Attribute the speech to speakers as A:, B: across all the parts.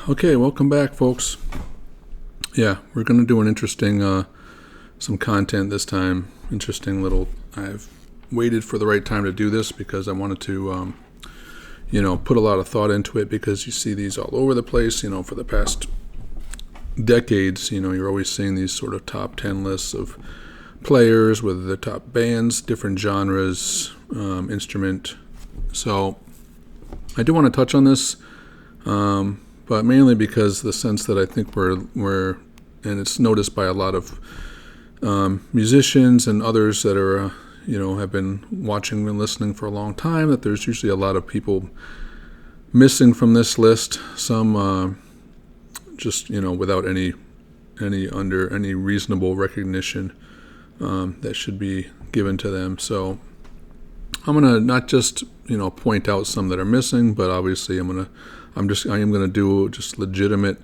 A: Okay, welcome back, folks. Yeah, we're going to do an interesting, some content this time. Interesting little, I've waited for the right time to do this because I wanted to, put a lot of thought into it because you see these all over the place, for the past decades, you're always seeing these sort of top 10 lists of players with the top bands, different genres, instrument. So I do want to touch on this, but mainly because the sense that I think we're and it's noticed by a lot of musicians and others that are, have been watching and listening for a long time, that there's usually a lot of people missing from this list. Some just, without any reasonable recognition that should be given to them. So I'm gonna not just point out some that are missing, but obviously I am gonna do just legitimate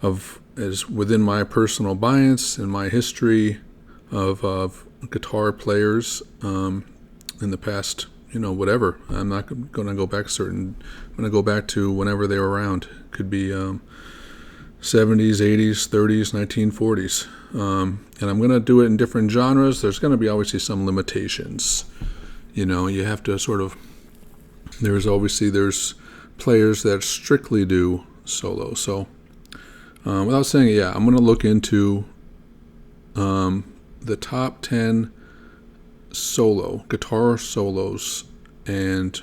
A: as within my personal bias and my history of guitar players in the past, whatever. I'm not gonna go back I'm gonna go back to whenever they were around. Could be 70s, 80s, 30s, 1940s, and I'm gonna do it in different genres. There's gonna be obviously some limitations. You have to sort of. There's players that strictly do solo. So without saying it, I'm going to look into the top 10 guitar solos, and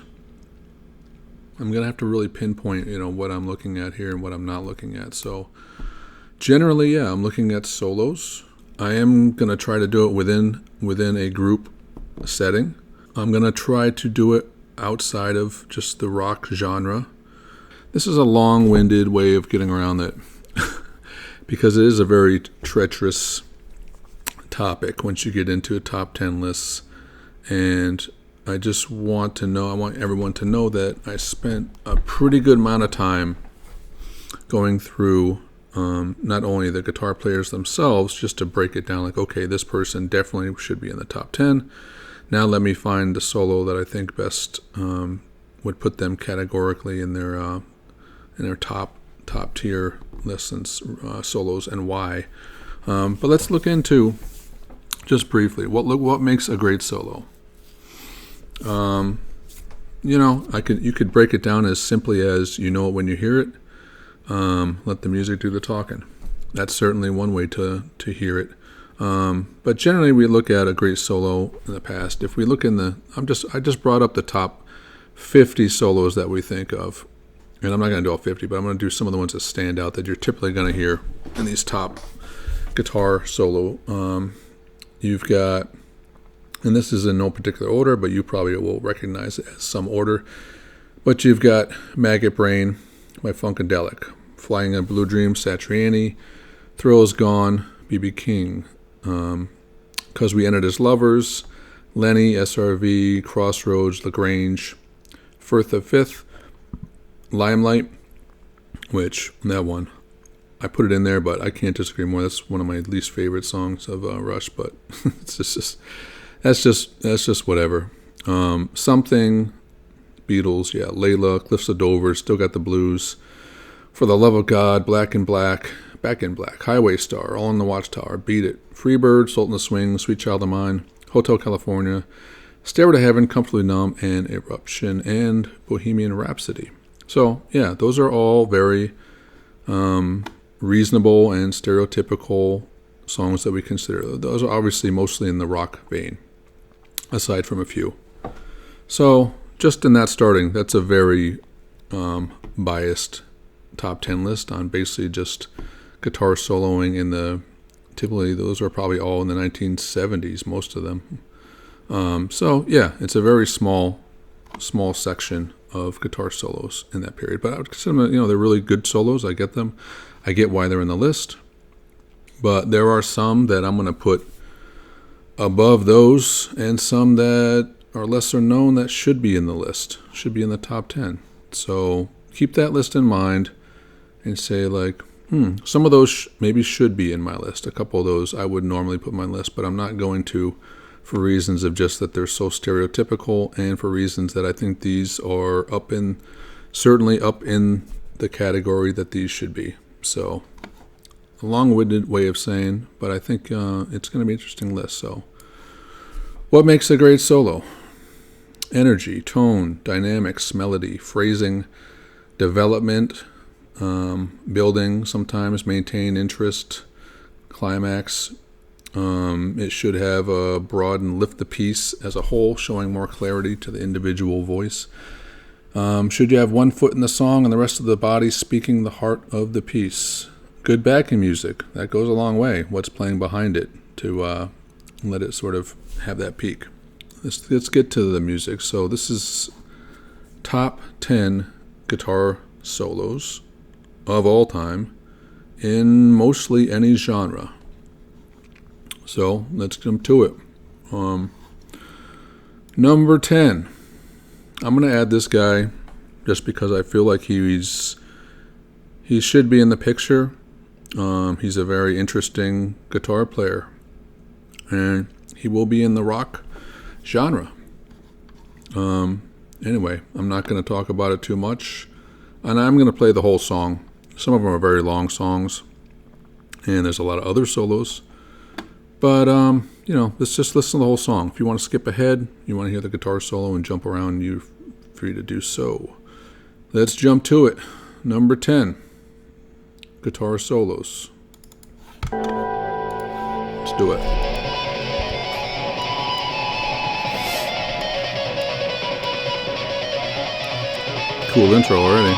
A: I'm going to have to really pinpoint, what I'm looking at here and what I'm not looking at. So generally, I'm looking at solos. I am going to try to do it within a group setting. I'm going to try to do it outside of just the rock genre. This is a long-winded way of getting around that because it is a very treacherous topic once you get into top 10 lists. And I just I want everyone to know that I spent a pretty good amount of time going through not only the guitar players themselves, just to break it down like, okay, this person definitely should be in the top 10. Now let me find the solo that I think best would put them categorically in their top tier lists and solos, and why. But let's look into just briefly what makes a great solo. You could break it down as simply as it when you hear it. Let the music do the talking. That's certainly one way to hear it. But generally, we look at a great solo in the past. If we look I just brought up the top 50 solos that we think of, and I'm not going to do all 50, but I'm going to do some of the ones that stand out that you're typically going to hear in these top guitar solo. You've got, and this is in no particular order, but you probably will recognize it as some order. But you've got Maggot Brain by Funkadelic, Flying a Blue Dream, Satriani, Thrill Is Gone, B.B. King, Because We Ended as Lovers, Lenny, SRV, Crossroads, LaGrange, Firth of Fifth, Limelight, which, that one, I put it in there, but I can't disagree more. That's one of my least favorite songs of Rush, but that's just whatever. Something, Beatles, Layla, Cliffs of Dover, Still Got the Blues, For the Love of God, Black in Black, Back in Black, Highway Star, All in the Watchtower, Beat It, Freebird, Sultan of Swing, Sweet Child of Mine, Hotel California, Stairway to Heaven, Comfortably Numb, and Eruption, and Bohemian Rhapsody. So, those are all very reasonable and stereotypical songs that we consider. Those are obviously mostly in the rock vein, aside from a few. So, just in that starting, that's a very biased top 10 list on basically just guitar soloing typically those are probably all in the 1970s, most of them. It's a very small section of guitar solos in that period. But I would consider them, they're really good solos. I get them. I get why they're in the list. But there are some that I'm going to put above those, and some that are lesser known that should be in the list, should be in the top 10. So keep that list in mind and say some of those maybe should be in my list. A couple of those I would normally put in my list, but I'm not going to, for reasons of just that they're so stereotypical, and for reasons that I think these are certainly up in the category that these should be. So, a long-winded way of saying, but I think it's going to be an interesting list. So, what makes a great solo? Energy, tone, dynamics, melody, phrasing, development, building, sometimes maintain interest, climax. It should have a broad and lift the piece as a whole, showing more clarity to the individual voice. Should you have one foot in the song and the rest of the body speaking the heart of the piece? Good backing music, that goes a long way. What's playing behind it to let it sort of have that peak. Let's get to the music. So this is top 10 guitar solos of all time in mostly any genre. So let's jump to it. Number 10. I'm going to add this guy just because I feel like he should be in the picture. He's a very interesting guitar player, and he will be in the rock genre. Anyway, I'm not going to talk about it too much, and I'm going to play the whole song. Some of them are very long songs, and there's a lot of other solos. But, let's just listen to the whole song. If you want to skip ahead, you want to hear the guitar solo and jump around, you're free to do so. Let's jump to it. Number 10, guitar solos. Let's do it. Cool intro already.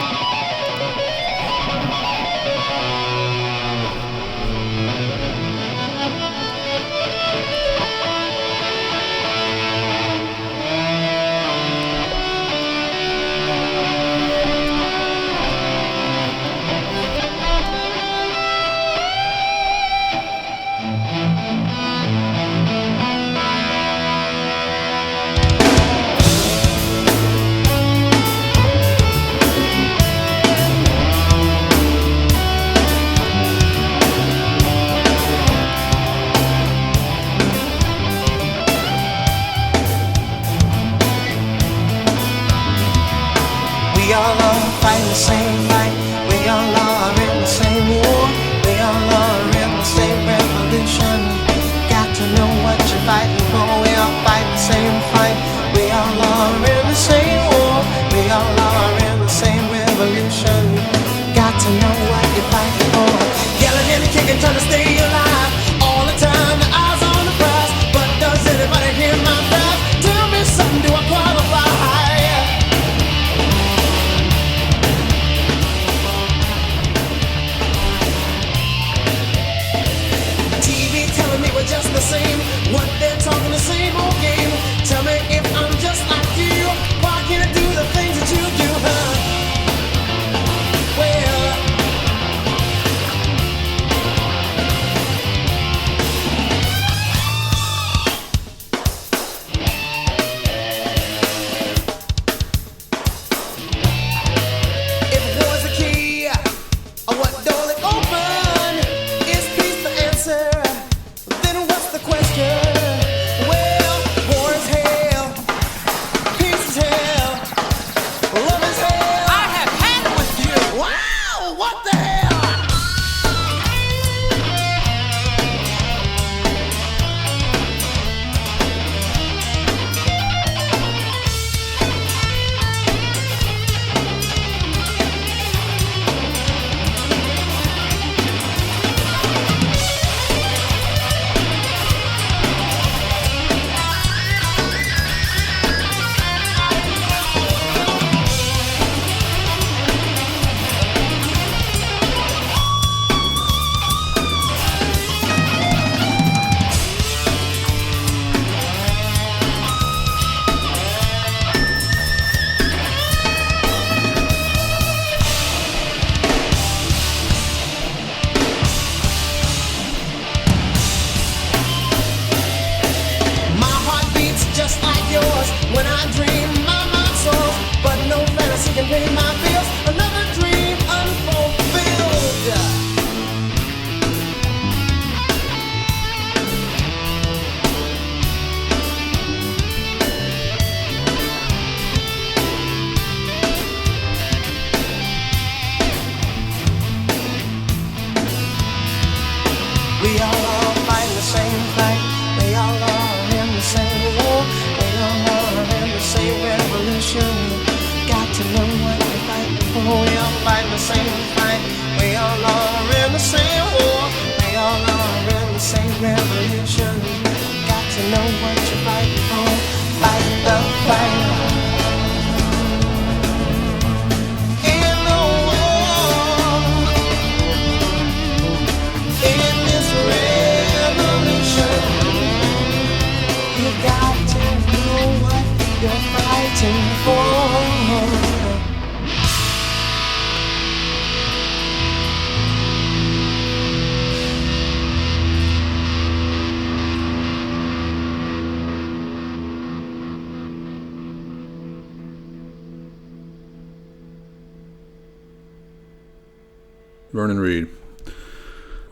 A: Vernon Reid.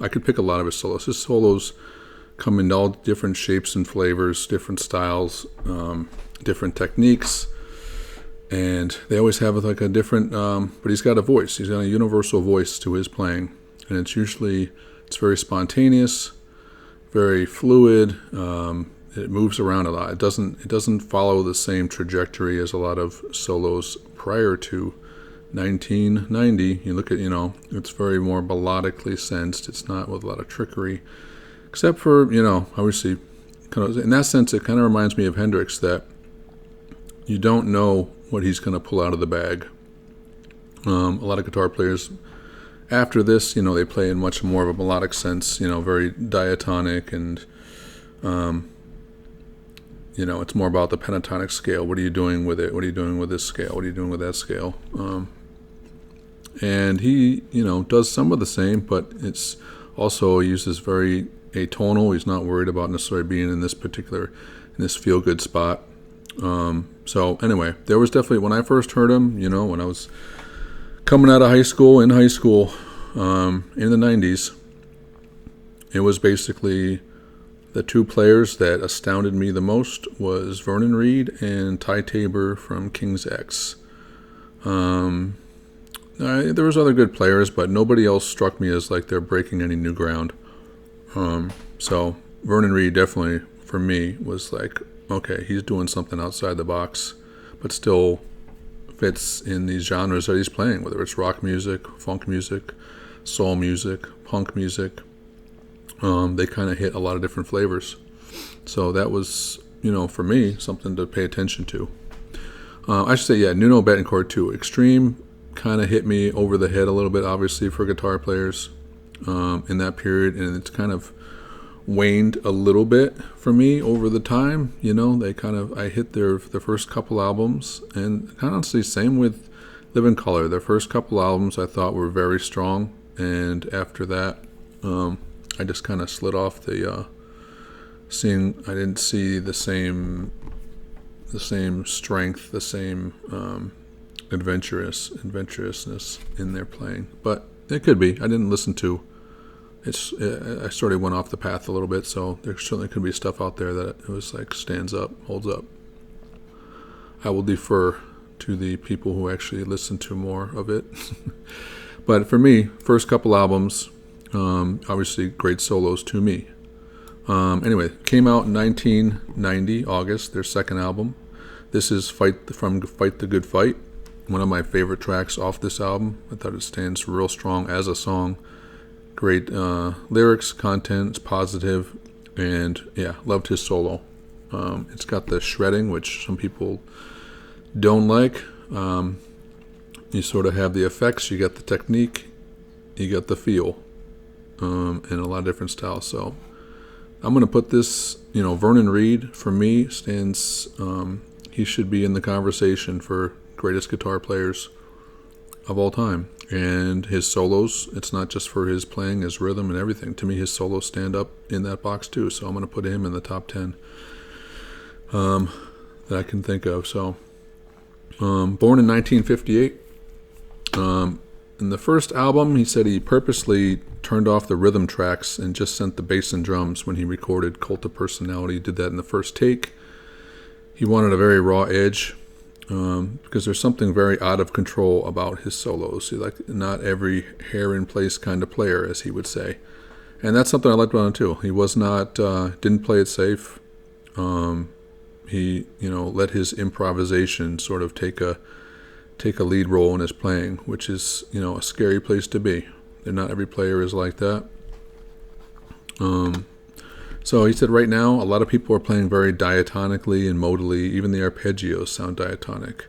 A: I could pick a lot of his solos. His solos come in all different shapes and flavors, different styles, different techniques, and they always have like a different, but he's got a voice. He's got a universal voice to his playing, and it's very spontaneous, very fluid. It moves around a lot. It doesn't follow the same trajectory as a lot of solos prior to 1990. You look at, it's very more melodically sensed. It's not with a lot of trickery, except for, obviously, kind of in that sense, it kind of reminds me of Hendrix, that you don't know what he's going to pull out of the bag. A lot of guitar players after this, they play in much more of a melodic sense, very diatonic, and it's more about the pentatonic scale. What are you doing with it? What are you doing with this scale? What are you doing with that scale? And he, does some of the same, but it's also uses very atonal. He's not worried about necessarily being in this feel-good spot. So anyway, there was definitely, when I first heard him, when I was coming out of high school, in the 90s, it was basically the two players that astounded me the most was Vernon Reid and Ty Tabor from King's X. There was other good players, but nobody else struck me as like they're breaking any new ground. So Vernon Reid definitely, for me, was like, okay, he's doing something outside the box, but still fits in these genres that he's playing, whether it's rock music, funk music, soul music, punk music. They kind of hit a lot of different flavors. So that was, for me, something to pay attention to. I should say, Nuno Bettencourt too. Extreme kind of hit me over the head a little bit, obviously, for guitar players in that period, and it's kind of waned a little bit for me over the time. I hit their first couple albums, and kind of honestly, same with Live in Color. Their first couple albums I thought were very strong, and after that, I just kind of slid off the I didn't see the same strength, the same adventurousness in their playing. But it could be. I didn't listen to I sort of went off the path a little bit, so there certainly could be stuff out there that it was like stands up, holds up. I will defer to the people who actually listen to more of it. But for me, first couple albums, obviously great solos to me. Anyway, came out in 1990, August, their second album. This is Fight the Good Fight, one of my favorite tracks off this album. I thought it stands real strong as a song. Great lyrics, content, it's positive, and loved his solo. It's got the shredding, which some people don't like. You sort of have the effects, you got the technique, you got the feel, and a lot of different styles. So I'm going to put this, Vernon Reid, for me, stands, he should be in the conversation for greatest guitar players of all time. And his solos, it's not just for his playing, his rhythm and everything. To me, his solos stand up in that box too. So I'm going to put him in the top 10 that I can think of. So, born in 1958. In the first album, he said he purposely turned off the rhythm tracks and just sent the bass and drums when he recorded Cult of Personality. He did that in the first take. He wanted a very raw edge. Because there's something very out of control about his solos. He's like not every hair in place kind of player, as he would say, and that's something I liked about him too. He was not didn't play it safe. He let his improvisation sort of take a lead role in his playing, which is a scary place to be. And not every player is like that. So he said right now, a lot of people are playing very diatonically and modally. Even the arpeggios sound diatonic.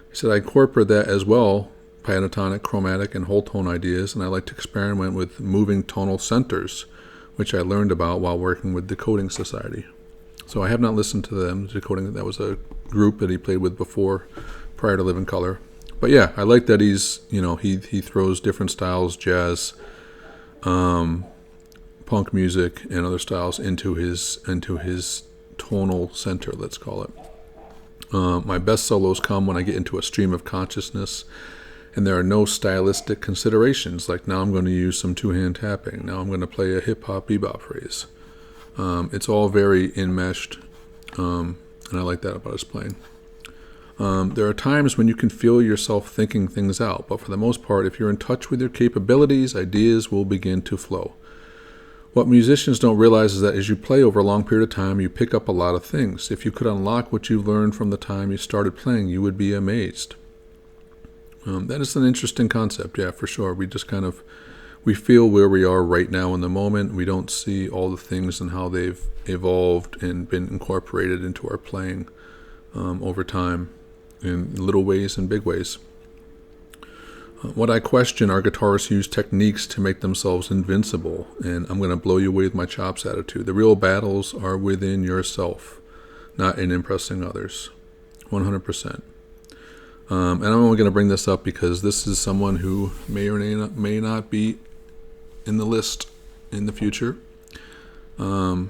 A: He said, I incorporate that as well, pentatonic, chromatic, and whole tone ideas, and I like to experiment with moving tonal centers, which I learned about while working with Decoding Society. So I have not listened to them. Decoding, that was a group that he played with before, prior to Live in Color. But yeah, I like that he's, he throws different styles, jazz, punk music and other styles into his tonal center, let's call it. My best solos come when I get into a stream of consciousness And there are no stylistic considerations, like now I'm going to use some two-hand tapping, now I'm going to play a hip-hop bebop phrase. It's all very enmeshed, and I like that about his playing. There are times when you can feel yourself thinking things out, but for the most part, if you're in touch with your capabilities, ideas will begin to flow. What musicians don't realize is that as you play over a long period of time, you pick up a lot of things. If you could unlock what you learned from the time you started playing, you would be amazed. That is an interesting concept, yeah, for sure. We feel where we are right now in the moment. We don't see all the things and how they've evolved and been incorporated into our playing over time in little ways and big ways. What I question are guitarists who use techniques to make themselves invincible, and I'm going to blow you away with my chops attitude. The real battles are within yourself, not in impressing others. 100%. And I'm only going to bring this up because this is someone who may or may not be in the list in the future. I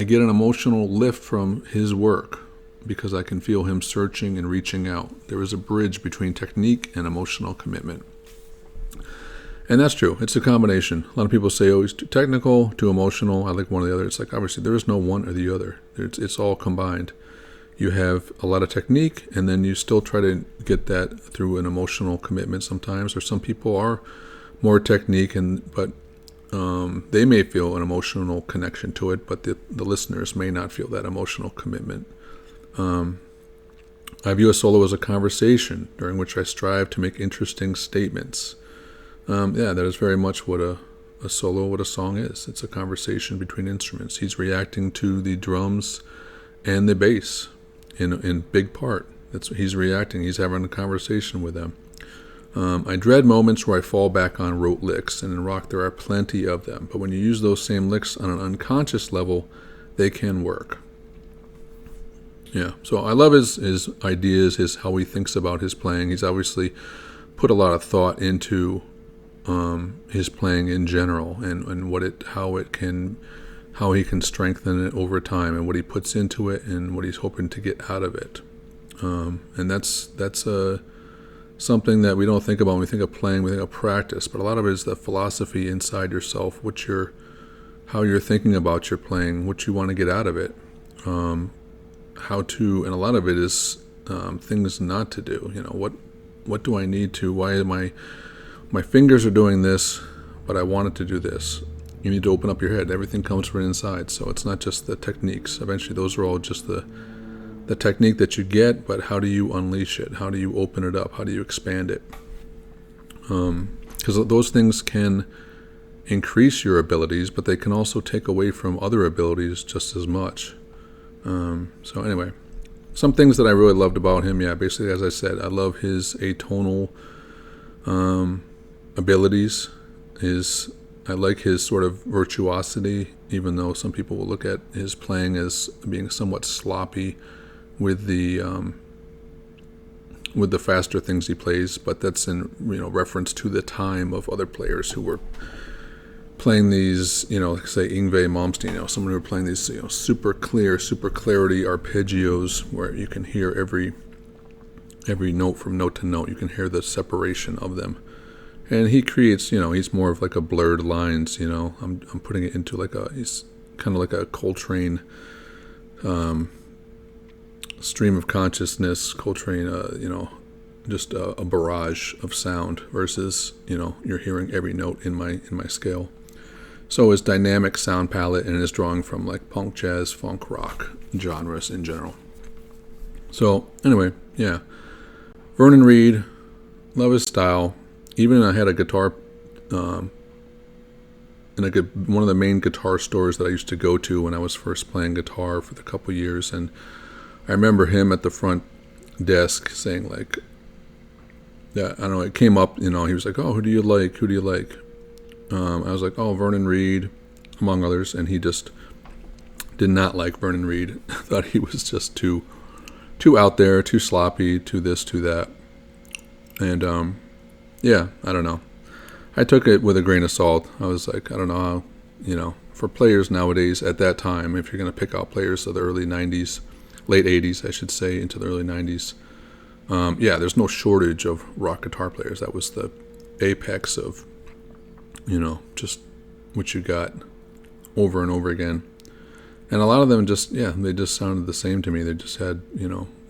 A: get an emotional lift from his work because I can feel him searching and reaching out. There is a bridge between technique and emotional commitment. And that's true. It's a combination. A lot of people say, oh, he's too technical, too emotional. I like one or the other. It's like, obviously, there is no one or the other. It's all combined. You have a lot of technique, and then you still try to get that through an emotional commitment sometimes. Or some people are more technique, but they may feel an emotional connection to it, but the listeners may not feel that emotional commitment. I view a solo as a conversation during which I strive to make interesting statements. That is very much what a solo, what a song is. It's a conversation between instruments. He's reacting to the drums and the bass in big part. He's reacting. He's having a conversation with them. I dread moments where I fall back on rote licks, and in rock there are plenty of them. But when you use those same licks on an unconscious level, they can work. Yeah, so I love his ideas, how he thinks about his playing. He's obviously put a lot of thought into his playing in general, and how he can strengthen it over time, and what he puts into it, and what he's hoping to get out of it. And that's something that we don't think about when we think of playing. We think of practice, but a lot of it is the philosophy inside yourself, how you're thinking about your playing, what you want to get out of it. And a lot of it is things not to do. What do I need to? Why am my fingers are doing this, but I wanted to do this. You need to open up your head. Everything comes from inside, so it's not just the techniques. Eventually, those are all just the technique that you get, but how do you unleash it? How do you open it up? How do you expand it? Because those things can increase your abilities, but they can also take away from other abilities just as much. So anyway, some things that I really loved about him, basically, as I said, I love his atonal abilities. I like his sort of virtuosity, even though some people will look at his playing as being somewhat sloppy with the faster things he plays, but that's in reference to the time of other players who were playing these, like say Yngwie Malmsteen, someone who were playing these, super clarity arpeggios where you can hear every note from note to note. You can hear the separation of them. And he creates, he's more of like a blurred lines, I'm putting it into he's kind of like a Coltrane stream of consciousness, Coltrane, just a barrage of sound versus, you're hearing every note in my scale. So his dynamic sound palette and his drawing from like punk, jazz, funk, rock genres in general. So anyway, Vernon Reid, love his style. Even I had a guitar in one of the main guitar stores that I used to go to when I was first playing guitar for a couple years, and I remember him at the front desk saying I don't know, it came up, he was like, oh, who do you like? I was like, oh, Vernon Reid, among others, and he just did not like Vernon Reid. Thought he was just too out there, too sloppy, too this, too that. And I don't know. I took it with a grain of salt. I was like, I don't know how, for players nowadays at that time, if you're going to pick out players of the early 90s, late 80s, I should say, into the early 90s, Yeah, there's no shortage of rock guitar players. That was the apex of, just what you got over and over again. And a lot of them they just sounded the same to me. They just had,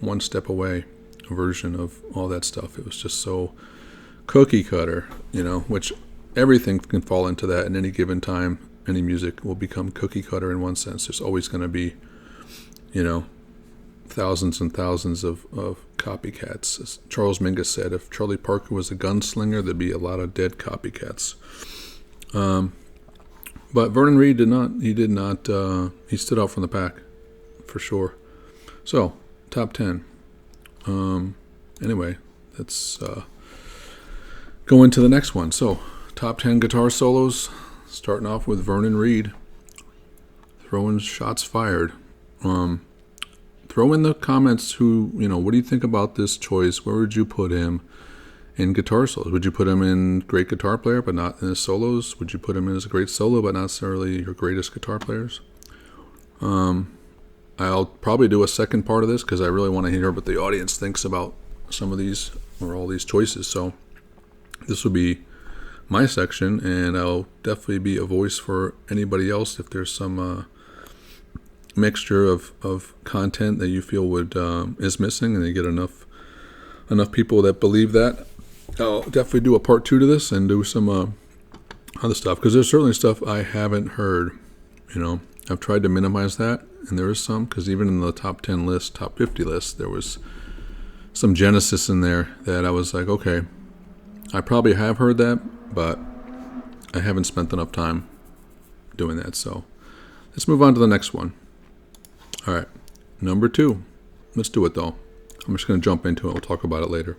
A: one step away version of all that stuff. It was just so cookie cutter, which everything can fall into that at any given time. Any music will become cookie cutter in one sense. There's always going to be, thousands and thousands of copycats. As Charles Mingus said, if Charlie Parker was a gunslinger, there'd be a lot of dead copycats. But Vernon Reid did not. He stood out from the pack, for sure. So, top 10. Anyway, let's go into the next one. So, top 10 guitar solos, starting off with Vernon Reid. Throwing shots fired. Throw in the comments what do you think about this choice? Where would you put him in guitar solos? Would you put him in great guitar player but not in his solos? Would you put him in as a great solo but not necessarily your greatest guitar players? I'll probably do a second part of this because I really want to hear what the audience thinks about some of these or all these choices. So this will be my section, and I'll definitely be a voice for anybody else if there's some mixture of content that you feel is missing, and you get enough people that believe that. I'll definitely do a part 2 to this and do some other stuff, because there's certainly stuff I haven't heard. I've tried to minimize that, and there is some, because even in the top 10 list, top 50 list, there was some Genesis in there that I was like, okay, I probably have heard that, but I haven't spent enough time doing that. So let's move on to the next one. All right, number 2. Let's do it, though. I'm just going to jump into it. We'll talk about it later.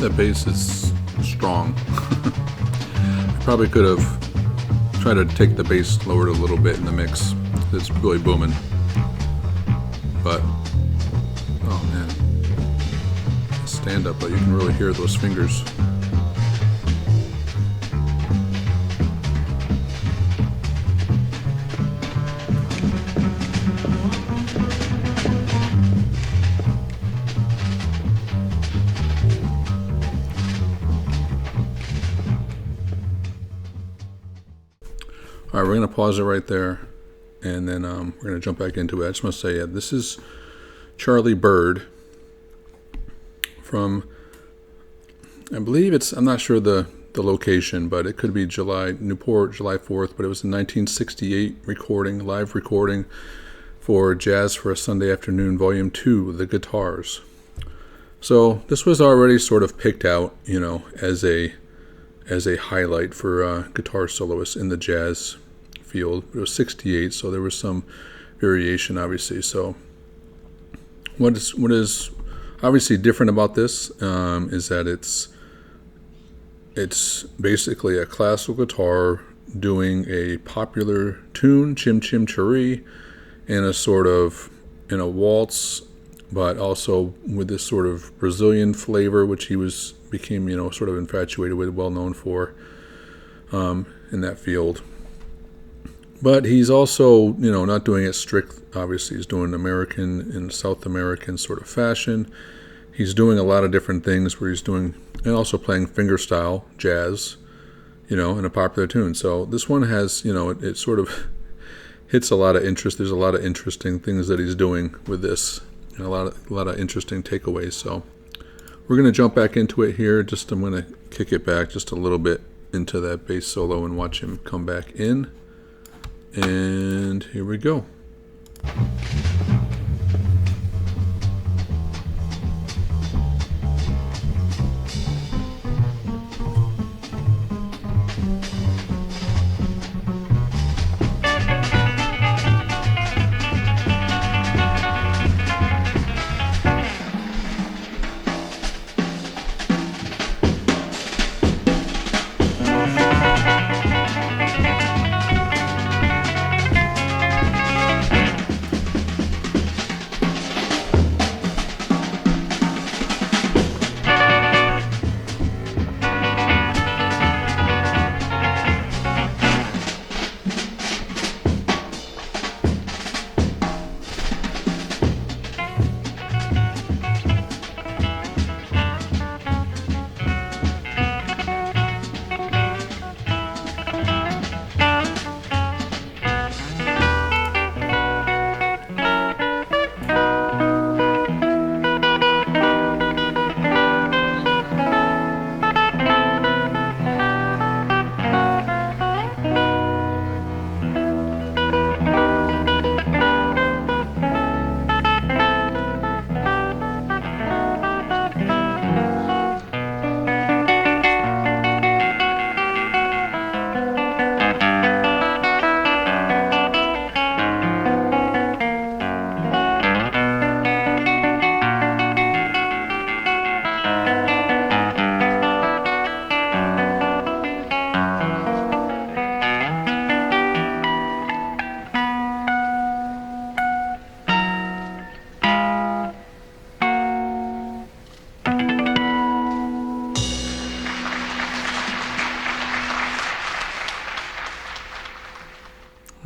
A: That bass is strong. I probably could have tried to take the bass lowered a little bit in the mix. It's really booming. But, oh man, stand up, but you can really hear those fingers. All right, we're going to pause it right there, and then we're going to jump back into it. I just want to say, this is Byrd from, I believe I'm not sure the location, but it could be Newport, July 4th, but it was a 1968 live recording for Jazz for a Sunday Afternoon, Volume 2, The Guitars. So this was already sort of picked out, as a highlight for guitar soloists in the jazz field. It was 68, so there was some variation, obviously. So what is obviously different about this is that it's basically a classical guitar doing a popular tune, Chim Chim Cheree, in a waltz, but also with this sort of Brazilian flavor, which he became sort of infatuated with, well known for in that field. But he's also not doing it strict. Obviously, he's doing American and South American sort of fashion. He's doing a lot of different things where he's doing, and also playing fingerstyle jazz, in a popular tune. So this one has, it sort of hits a lot of interest. There's a lot of interesting things that he's doing with this, and a lot of interesting takeaways. So we're going to jump back into it here. I'm going to kick it back just a little bit into that bass solo and watch him come back in. And here we go.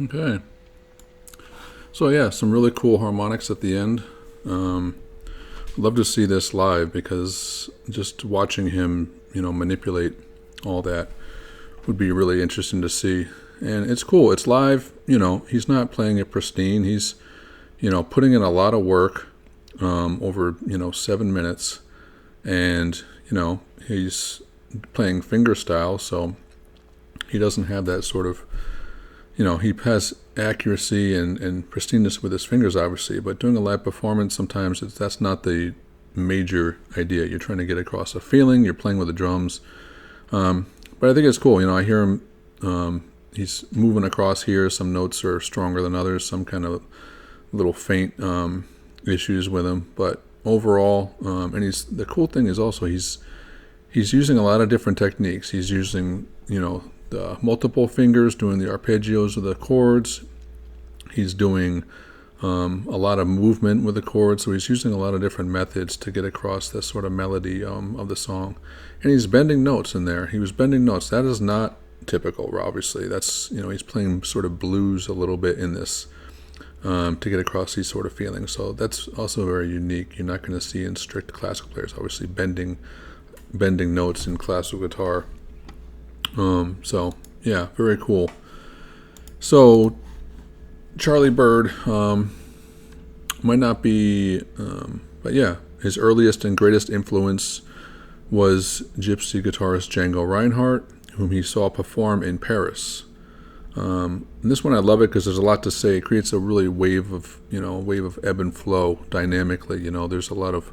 A: Okay. So yeah, some really cool harmonics at the end. Love to see this live because just watching him, manipulate all that would be really interesting to see. And it's cool. It's live. He's not playing it pristine. He's, putting in a lot of work over, 7 minutes. And, he's playing fingerstyle, so he doesn't have that sort of, he has accuracy and pristineness with his fingers, obviously, but doing a live performance, sometimes that's not the major idea. You're trying to get across a feeling, you're playing with the drums. But I think it's cool. I hear him, he's moving across here. Some notes are stronger than others, some kind of little faint issues with him. But overall, and the cool thing is also he's he's using a lot of different techniques. He's using, the multiple fingers doing the arpeggios of the chords. He's doing a lot of movement with the chords, so he's using a lot of different methods to get across this sort of melody of the song. And he's bending notes in there. He was bending notes. That is not typical, obviously. That's, he's playing sort of blues a little bit in this to get across these sort of feelings. So that's also very unique. You're not going to see in strict classical players, obviously, bending notes in classical guitar. So, yeah, very cool. So, Charlie Byrd might not be, but yeah, his earliest and greatest influence was gypsy guitarist Django Reinhardt, whom he saw perform in Paris. And this one I love it because there's a lot to say. It creates a really wave of ebb and flow dynamically. There's a lot of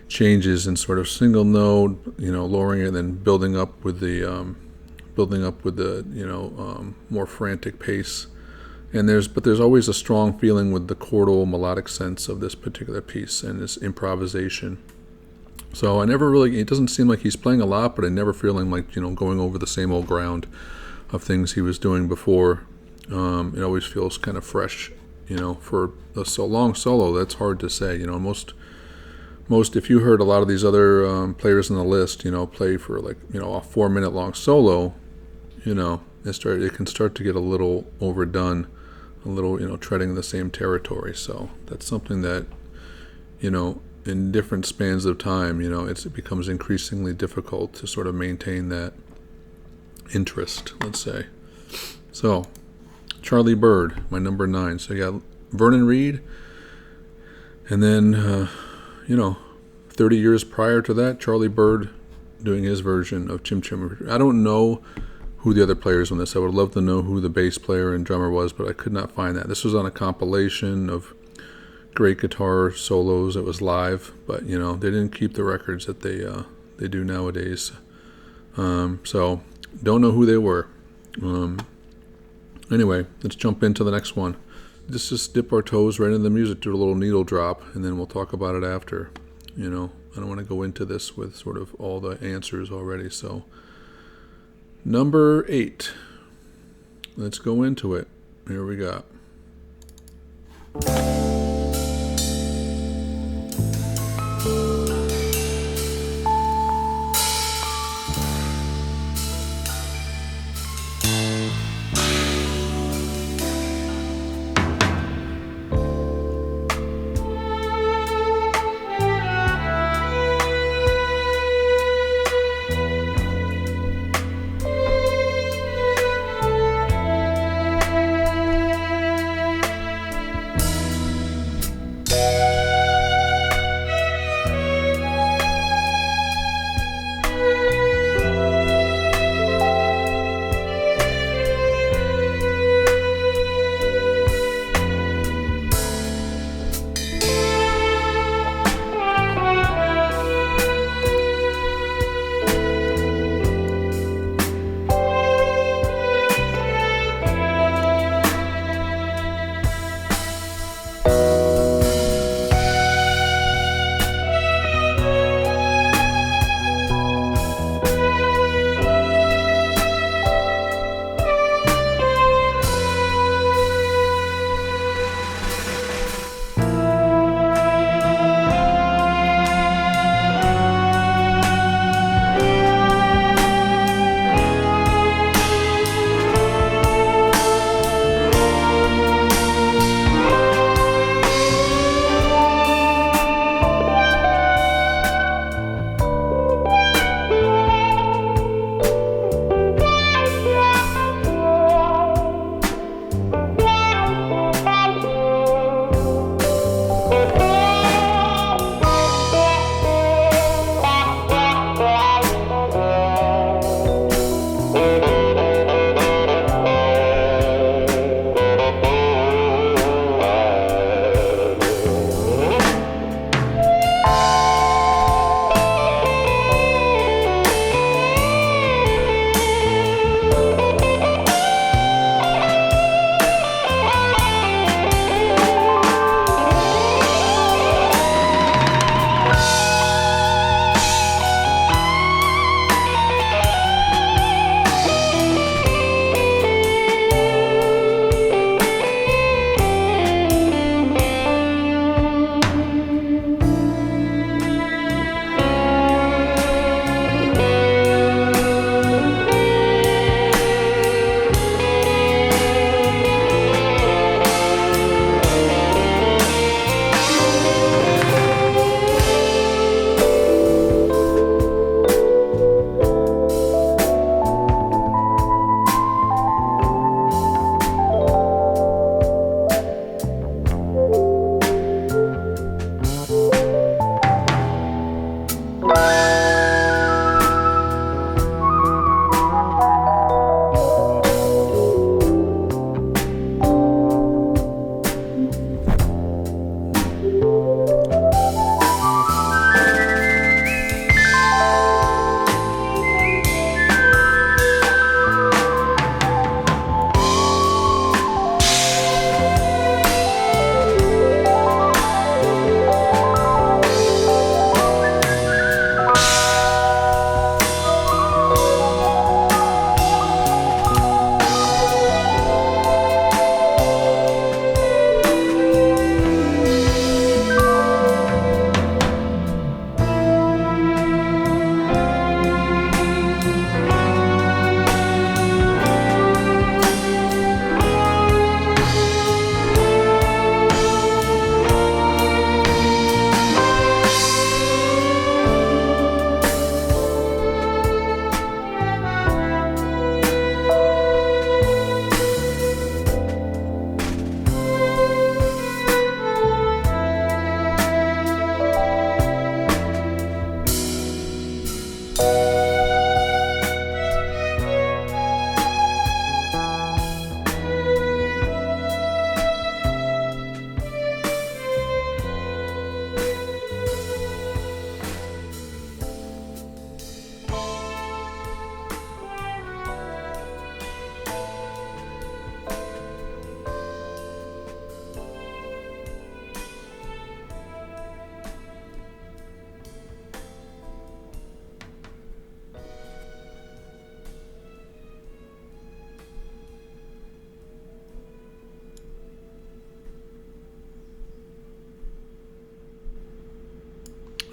A: changes in sort of single note, lowering it, and then building up with the more frantic pace. And there's always a strong feeling with the chordal melodic sense of this particular piece and this improvisation. So it doesn't seem like he's playing a lot, but I never feel him like, going over the same old ground of things he was doing before. It always feels kind of fresh, for a so long solo. That's hard to say. Most if you heard a lot of these other players on the list, play for like, a 4-minute long solo, it can start to get a little overdone, a little, treading the same territory. So that's something that, in different spans of time, it becomes increasingly difficult to sort of maintain that interest, let's say. So, Charlie Byrd, my number 9. So you got Vernon Reid, and then, 30 years prior to that, Charlie Byrd doing his version of Chim Chim. I don't know who the other players on this. I would love to know who the bass player and drummer was, but I could not find that. This was on a compilation of great guitar solos. It was live, but they didn't keep the records that they do nowadays. So don't know who they were. Anyway, let's jump into the next one. Let's just dip our toes right into the music, do a little needle drop, and then we'll talk about it after. I don't want to go into this with sort of all the answers already. So number 8. Let's go into it. Here we go.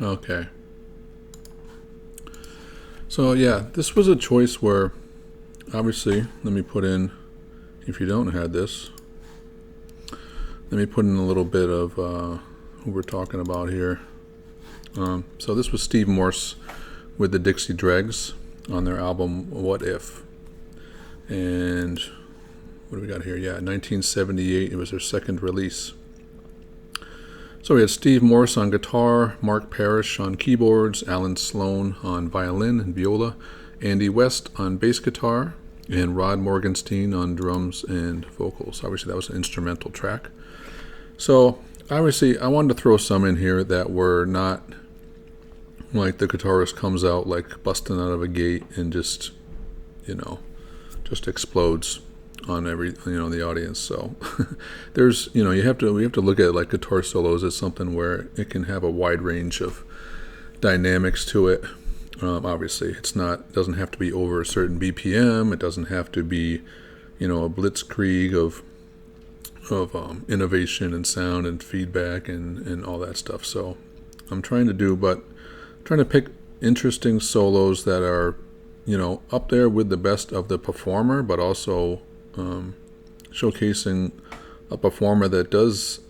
A: Okay. So yeah, this was a choice where, obviously, let me put in, if you don't have this, let me put in a little bit of who we're talking about here. So this was Steve Morse with the Dixie Dregs on their album What If. And what do we got here? Yeah, 1978. It was their second release. So we had Steve Morse on guitar, Mark Parrish on keyboards, Allan Sloan on violin and viola, Andy West on bass guitar, and Rod Morgenstein on drums and vocals. Obviously, that was an instrumental track. So, obviously, I wanted to throw some in here that were not like the guitarist comes out like busting out of a gate and just, just explodes on the audience. So there's, we have to look at like guitar solos as something where it can have a wide range of dynamics to it. Obviously, doesn't have to be over a certain BPM. It doesn't have to be, a blitzkrieg of innovation and sound and feedback and all that stuff. So I'm trying to pick interesting solos that are, up there with the best of the performer, but also showcasing a performer that does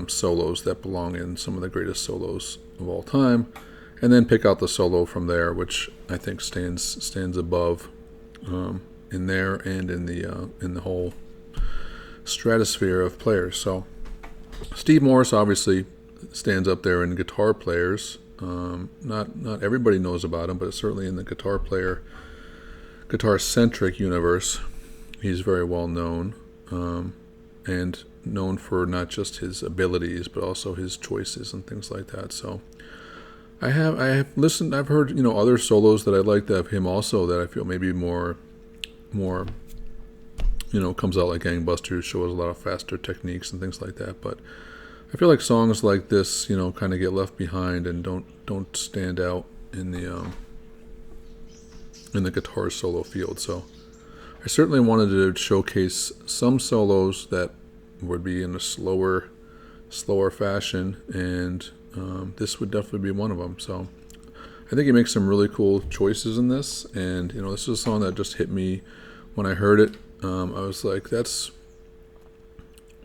A: solos that belong in some of the greatest solos of all time, and then pick out the solo from there, which I think stands above in there and in the whole stratosphere of players. So Steve Morse obviously stands up there in guitar players. Not everybody knows about him, but certainly in the guitar-centric universe, he's very well known, and known for not just his abilities, but also his choices and things like that. So I have listened, I've heard, other solos that I liked of him also that I feel maybe more, comes out like gangbusters, shows a lot of faster techniques and things like that. But I feel like songs like this, kind of get left behind and don't stand out in the guitar solo field. So I certainly wanted to showcase some solos that would be in a slower fashion, and this would definitely be one of them. So I think he makes some really cool choices in this, and this is a song that just hit me when I heard it. I was like, that's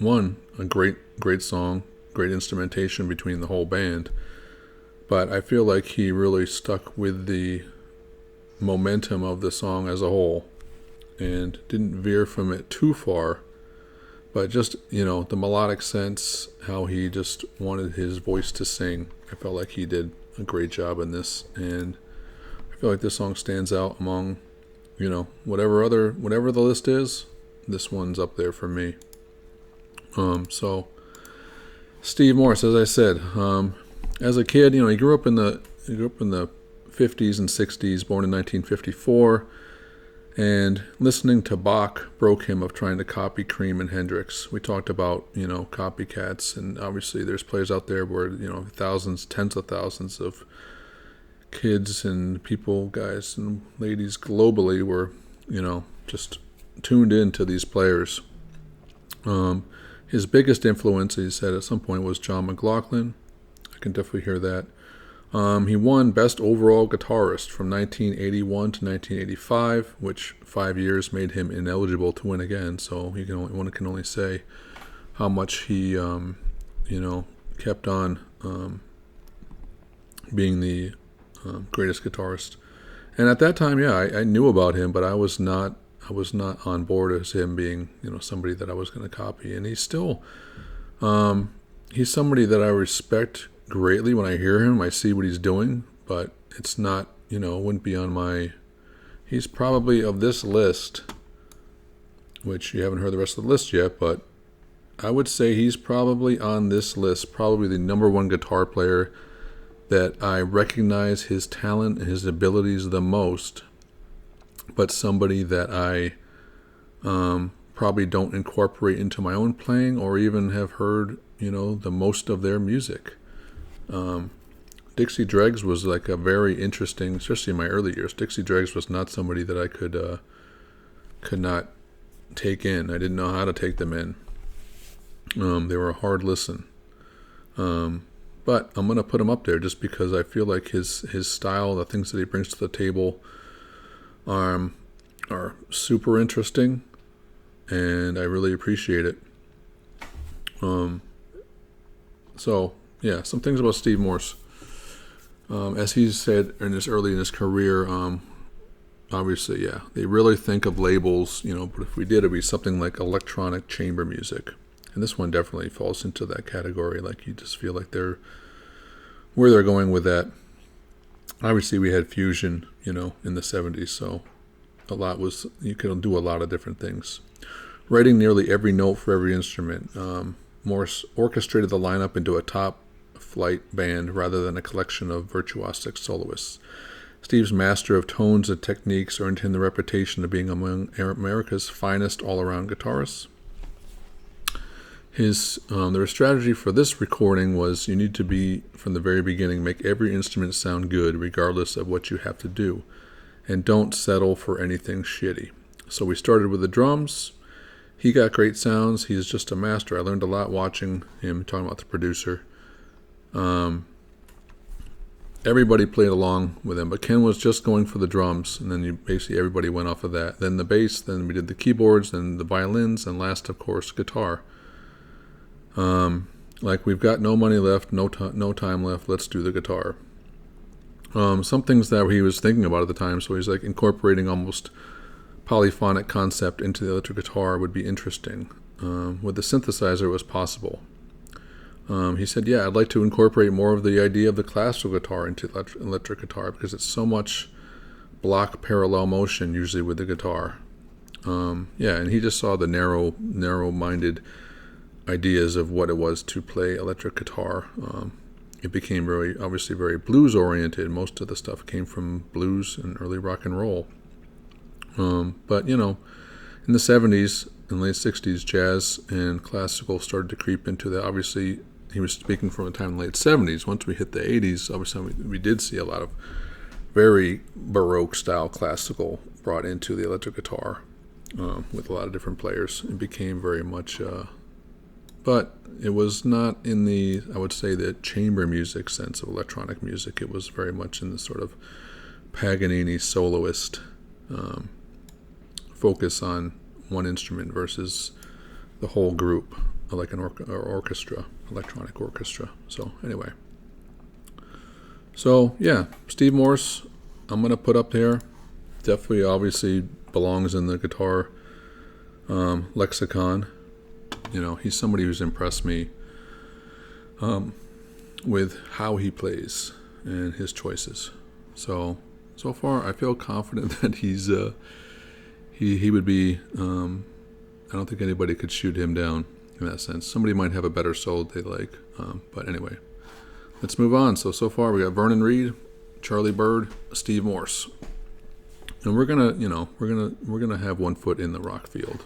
A: a great song, great instrumentation between the whole band, but I feel like he really stuck with the momentum of the song as a whole and didn't veer from it too far, but just the melodic sense, how he just wanted his voice to sing. I felt like he did a great job in this, and I feel like this song stands out among whatever the list is. This one's up there for me. So Steve Morse, as I said, as a kid, he grew up in the 50s and 60s, born in 1954, and listening to Bach broke him of trying to copy Cream and Hendrix. We talked about, copycats, and obviously there's players out there where, thousands, tens of thousands of kids and people, guys and ladies globally were, just tuned into these players. His biggest influence, he said at some point, was John McLaughlin. I can definitely hear that. He won Best Overall Guitarist from 1981 to 1985, which 5 years made him ineligible to win again. So one can only say how much he, kept on being the greatest guitarist. And at that time, I knew about him, but I was not on board as him being, somebody that I was going to copy. And he's still, he's somebody that I respect greatly. When I hear him, I see what he's doing, but it's not, wouldn't be on my, he's probably of this list, which you haven't heard the rest of the list yet, but I would say he's probably on this list, probably the number one guitar player that I recognize his talent and his abilities the most, but somebody that I probably don't incorporate into my own playing or even have heard, the most of their music. Dixie Dregs was like a very interesting, especially in my early years. Dixie Dregs was not somebody that I could not take in. I didn't know how to take them in. They were a hard listen. But but I'm going to put him up there just because I feel like his style, the things that he brings to the table are super interesting, and I really appreciate it. So, yeah, some things about Steve Morse. As he said early in his career, obviously, yeah, they really think of labels, but if we did, it'd be something like electronic chamber music. And this one definitely falls into that category. Like, you just feel like where they're going with that. Obviously, we had fusion, in the 70s, so you could do a lot of different things. Writing nearly every note for every instrument. Morse orchestrated the lineup into a top-flight band rather than a collection of virtuosic soloists. Steve's master of tones and techniques earned him the reputation of being among America's finest all-around guitarists. Their strategy for this recording was you need to be, from the very beginning, make every instrument sound good regardless of what you have to do, and don't settle for anything shitty. So we started with the drums. He got great sounds. He's just a master. I learned a lot watching him, talking about the producer. Everybody played along with him, but Ken was just going for the drums, and then basically everybody went off of that. Then the bass, then we did the keyboards, then the violins, and last, of course, guitar. Like, we've got no money left, no time left, let's do the guitar. Some things that he was thinking about at the time, so he's like incorporating almost polyphonic concept into the electric guitar would be interesting. With the synthesizer, it was possible. He said, yeah, I'd like to incorporate more of the idea of the classical guitar into electric guitar because it's so much block parallel motion usually with the guitar. And he just saw the narrow-minded ideas of what it was to play electric guitar. It became obviously very blues-oriented. Most of the stuff came from blues and early rock and roll. But, in the 70s and late 60s, jazz and classical started to creep into that. Obviously, he was speaking from the time in the late 70s. Once we hit the 80s, obviously we did see a lot of very Baroque-style classical brought into the electric guitar with a lot of different players. It became very much... but it was not in the, I would say, the chamber music sense of electronic music. It was very much in the sort of Paganini soloist focus on one instrument versus the whole group, like an orchestra, electronic orchestra. So anyway. So yeah, Steve Morse, I'm going to put up there. Definitely, obviously, belongs in the guitar lexicon. He's somebody who's impressed me with how he plays and his choices. So far, I feel confident that he would be. I don't think anybody could shoot him down in that sense. Somebody might have a better soul they like, but anyway, let's move on. So far, we got Vernon Reid, Charlie Byrd, Steve Morse, and we're gonna have one foot in the rock field.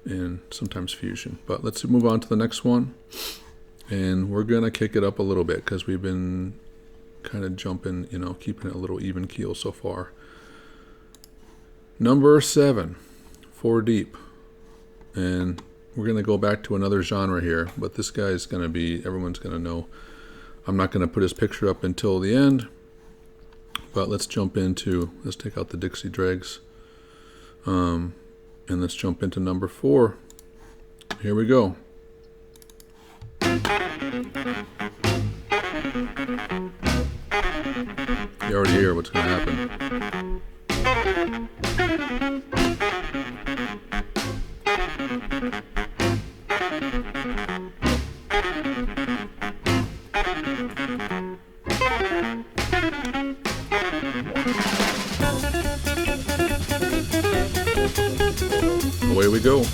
A: And sometimes fusion. But let's move on to the next one. And we're going to kick it up a little bit because we've been kind of jumping, keeping it a little even keel so far. Number 7, 4 Deep. And we're going to go back to another genre here. But this guy's going to be, everyone's going to know. I'm not going to put his picture up until the end. But let's take out the Dixie Dregs. And let's jump into number 4. Here we go. You already hear what's going to happen. Away we go.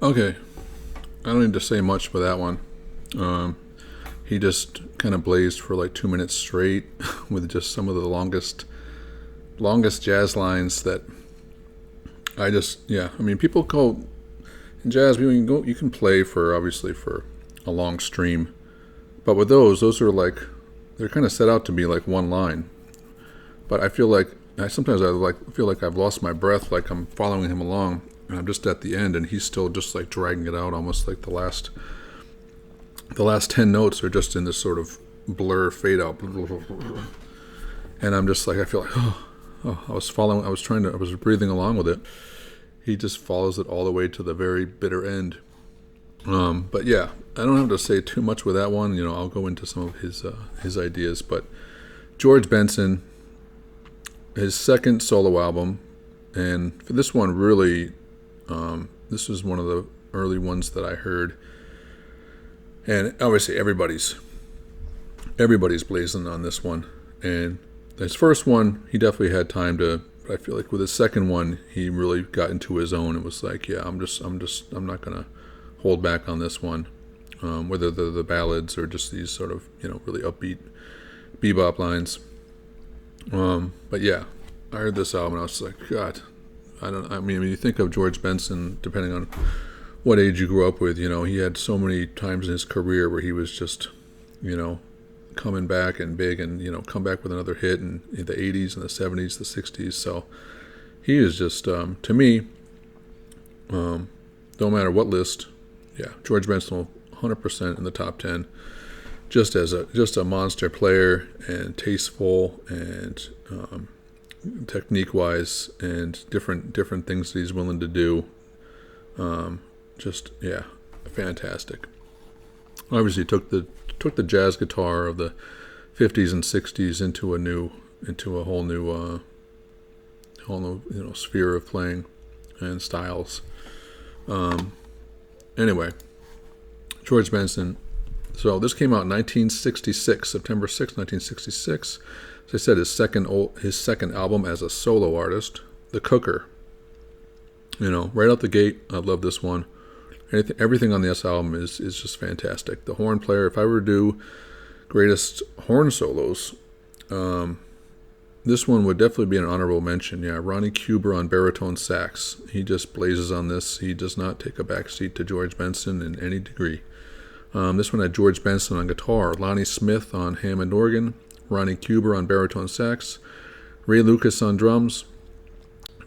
A: Okay, I don't need to say much for that one. He just kind of blazed for like 2 minutes straight with just some of the longest jazz lines that I mean, people go in jazz, you can play for obviously for a long stream, but with those are like, they're kind of set out to be like one line. But I feel like sometimes I feel like I've lost my breath, like I'm following him along and I'm just at the end and he's still just like dragging it out, almost like the last 10 notes are just in this sort of blur fade out, and I'm just like, I feel like I was breathing along with it. He just follows it all the way to the very bitter end. But yeah, I don't have to say too much with that one. I'll go into some of his ideas. But George Benson, his second solo album, and for this one, really, this was one of the early ones that I heard. And obviously, everybody's blazing on this one. And his first one, he definitely had time to. But I feel like with his second one, he really got into his own. It was like, yeah, I'm not gonna hold back on this one, whether they're the ballads or just these sort of really upbeat bebop lines. But yeah, I heard this album and I was like, God, I mean, you think of George Benson, depending on what age you grew up with, he had so many times in his career where he was just, coming back and big and, come back with another hit in the 80s and the 70s, the 60s. So he is just, to me, no matter what list, yeah, George Benson 100% in the top 10, just a monster player and tasteful and technique-wise and different things that he's willing to do. Just, yeah, fantastic. Obviously took the jazz guitar of the 50s and 60s into a whole new sphere of playing and styles. Anyway, George Benson. So this came out in 1966, September 6, 1966. As I said, his second album as a solo artist, The Cooker. Right out the gate, I love this one. Everything on this album is just fantastic. The horn player, if I were to do greatest horn solos, this one would definitely be an honorable mention. Yeah, Ronnie Cuber on baritone sax. He just blazes on this. He does not take a backseat to George Benson in any degree. This one had George Benson on guitar, Lonnie Smith on Hammond organ, Ronnie Cuber on baritone sax, Ray Lucas on drums,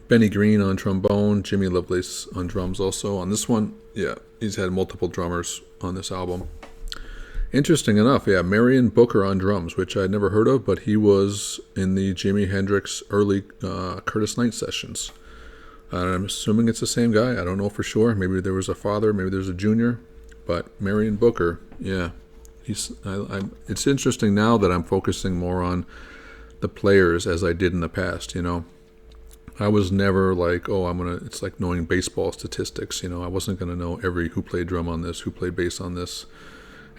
A: Benny Green on trombone, Jimmy Lovelace on drums also. On this one, yeah, he's had multiple drummers on this album. Interesting enough, yeah, Marion Booker on drums, which I'd never heard of, but he was in the Jimi Hendrix early Curtis Knight sessions. I'm assuming it's the same guy. I don't know for sure. Maybe there was a father, maybe there's a junior, but Marion Booker, yeah. It's interesting now that I'm focusing more on the players as I did in the past, I was never like, it's like knowing baseball statistics, I wasn't going to know who played drum on this, who played bass on this.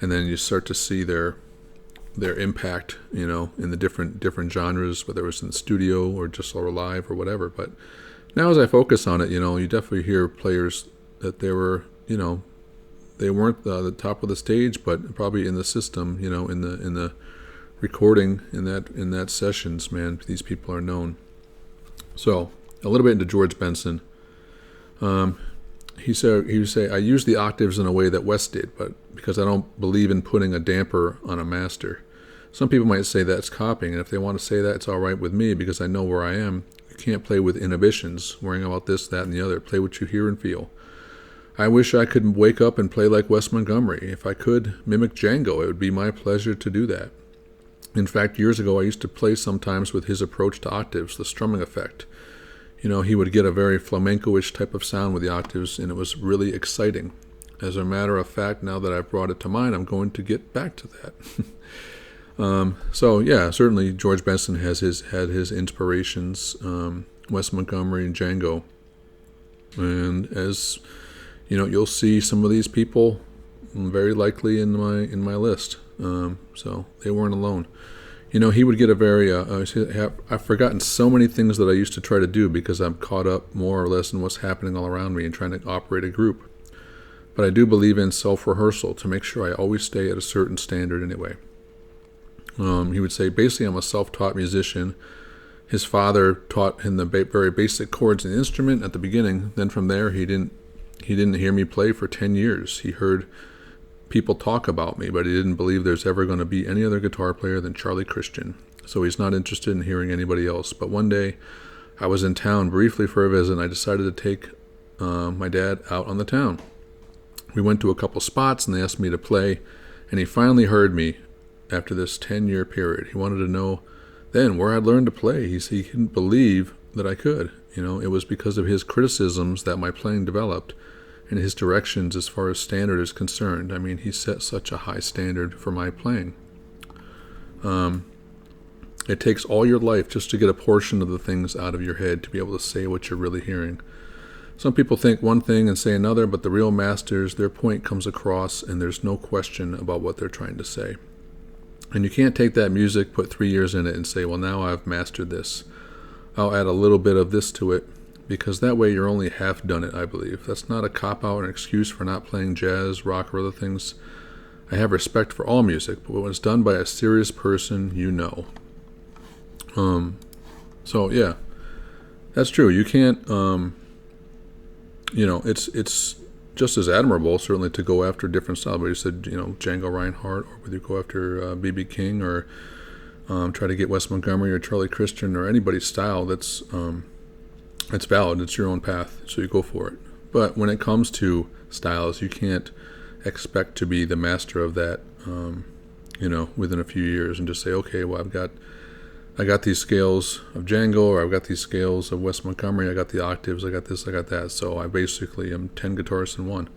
A: And then you start to see their impact, in the different genres, whether it was in the studio or just live or whatever. But now as I focus on it, you definitely hear players that they were they weren't the top of the stage, but probably in the system, in the recording in that sessions, man, these people are known. So a little bit into George Benson. He would say, I use the octaves in a way that West did, but because I don't believe in putting a damper on a master. Some people might say that's copying, and if they want to say that, it's all right with me because I know where I am. You can't play with inhibitions, worrying about this, that, and the other. Play what you hear and feel. I wish I could wake up and play like Wes Montgomery. If I could mimic Django, it would be my pleasure to do that. In fact, years ago, I used to play sometimes with his approach to octaves, the strumming effect. He would get a very flamenco-ish type of sound with the octaves, and it was really exciting. As a matter of fact, now that I've brought it to mind, I'm going to get back to that. So yeah, certainly George Benson had his inspirations, Wes Montgomery and Django, and as you'll see some of these people very likely in my list. So they weren't alone. He would get a very I've forgotten so many things that I used to try to do because I'm caught up more or less in what's happening all around me and trying to operate a group. But I do believe in self-rehearsal to make sure I always stay at a certain standard anyway. He would say, basically, I'm a self-taught musician. His father taught him the very basic chords in the instrument at the beginning. Then from there, he didn't hear me play for 10 years. He heard people talk about me, but he didn't believe there's ever going to be any other guitar player than Charlie Christian. So he's not interested in hearing anybody else. But one day, I was in town briefly for a visit, and I decided to take my dad out on the town. We went to a couple spots, and they asked me to play, and he finally heard me. After this 10-year period, he wanted to know then where I'd learned to play. He couldn't believe that I could. It was because of his criticisms that my playing developed and his directions as far as standard is concerned. I mean, he set such a high standard for my playing. It takes all your life just to get a portion of the things out of your head to be able to say what you're really hearing. Some people think one thing and say another, but the real masters, their point comes across and there's no question about what they're trying to say. And you can't take that music, put 3 years in it, and say, well, now I've mastered this. I'll add a little bit of this to it, because that way you're only half done it, I believe. That's not a cop-out or an excuse for not playing jazz, rock, or other things. I have respect for all music, but when it's done by a serious person, So, yeah, that's true. You can't, it's just as admirable, certainly, to go after different styles. But you said, Django Reinhardt, or whether you go after B.B. King, or try to get Wes Montgomery or Charlie Christian or anybody's style. That's valid. It's your own path, so you go for it. But when it comes to styles, you can't expect to be the master of that, within a few years, and just say, okay, well, I got these scales of Django, or I've got these scales of Wes Montgomery, I got the octaves, I got this, I got that, so I basically am 10 guitarists in one.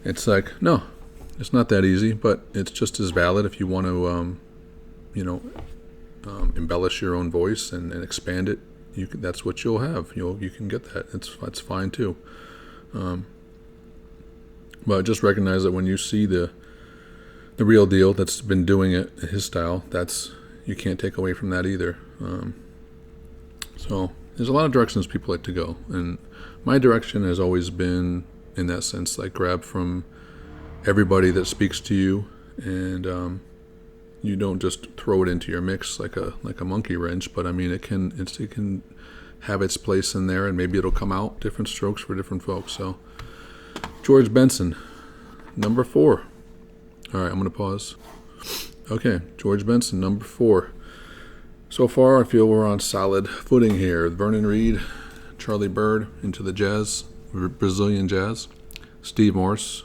A: It's like, no, it's not that easy, but it's just as valid if you want to, embellish your own voice and expand it. That's what you'll have. You can get that. That's fine too. But just recognize that when you see the real deal that's been doing it, his style, you can't take away from that either. So there's a lot of directions people like to go, and my direction has always been, in that sense, like grab from everybody that speaks to you, and you don't just throw it into your mix like a monkey wrench. But I mean, it can have its place in there, and maybe it'll come out different strokes for different folks. So George Benson, number 4. All right, I'm going to pause. Okay, George Benson, number 4. So far, I feel we're on solid footing here. Vernon Reid, Charlie Byrd, into the jazz, Brazilian jazz. Steve Morse,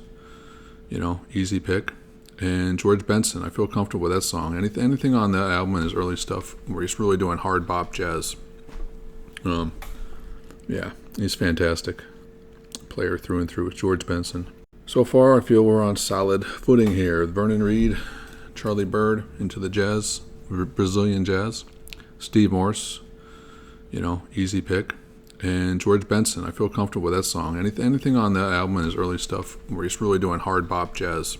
A: easy pick. And George Benson, I feel comfortable with that song. Anything on that album and his early stuff where he's really doing hard bop jazz. Yeah, he's fantastic. Player through and through, George Benson. So far, I feel we're on solid footing here. Vernon Reid, Charlie Byrd, into the jazz, Brazilian jazz. Steve Morse, easy pick. And George Benson, I feel comfortable with that song. Anything on that album and his early stuff where he's really doing hard bop jazz.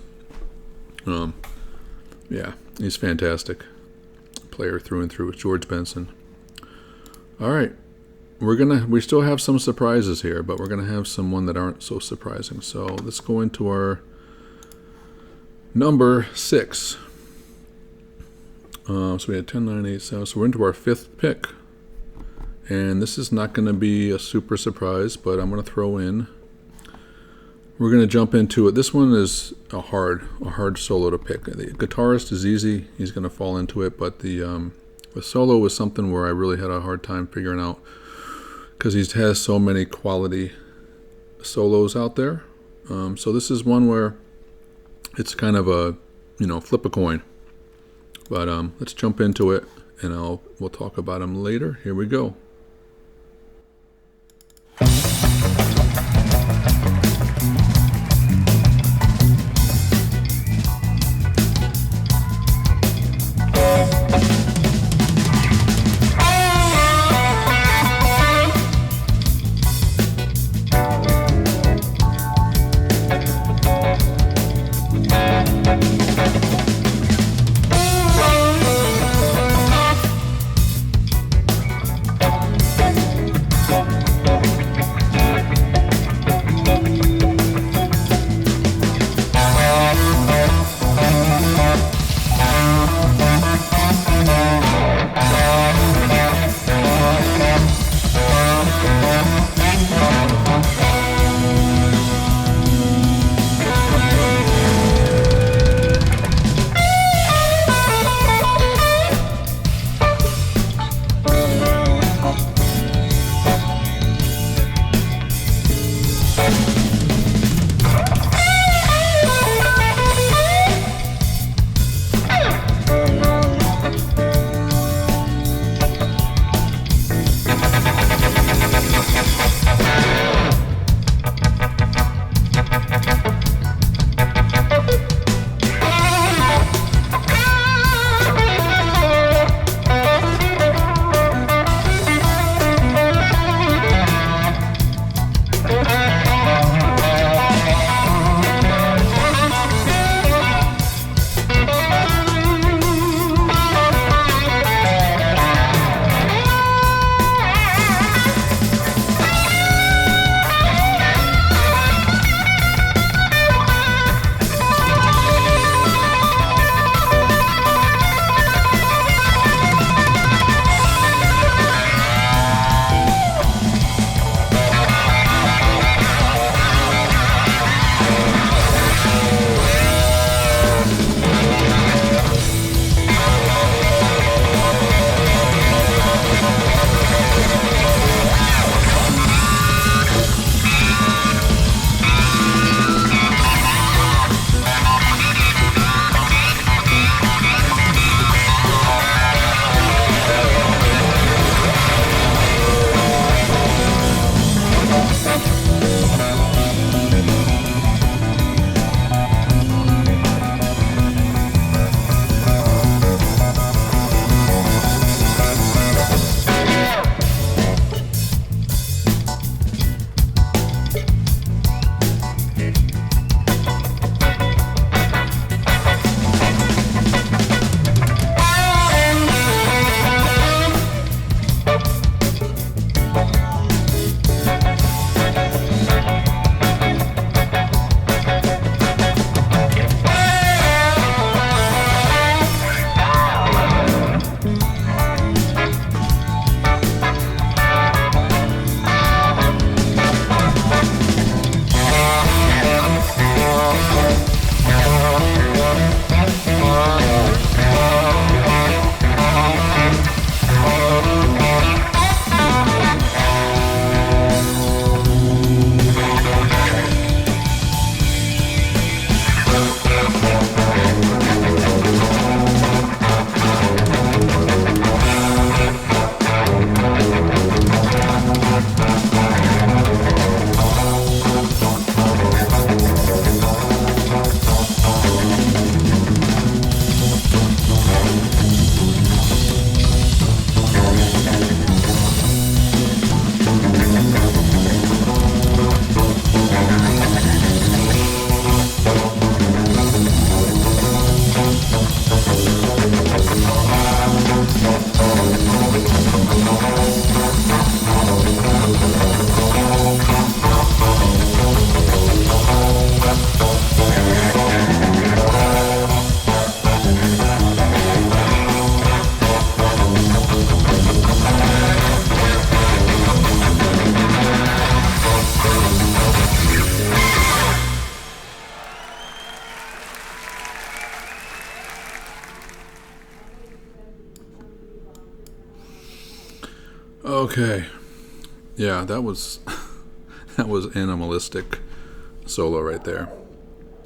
A: Yeah, he's fantastic. Player through and through, George Benson. All right, we still have some surprises here, but we're gonna have some that aren't so surprising. So let's go into our number 6. So we had 10, 9, 8, 7. So we're into our 5th pick. And this is not going to be a super surprise, but I'm going to throw in. We're going to jump into it. This one is a hard solo to pick. The guitarist is easy. He's going to fall into it, but the solo was something where I really had a hard time figuring out, because he has so many quality solos out there. So this is one where it's kind of a, flip a coin. But let's jump into it, and we'll talk about him later. Here we go. Okay. Yeah, that was that was animalistic solo right there.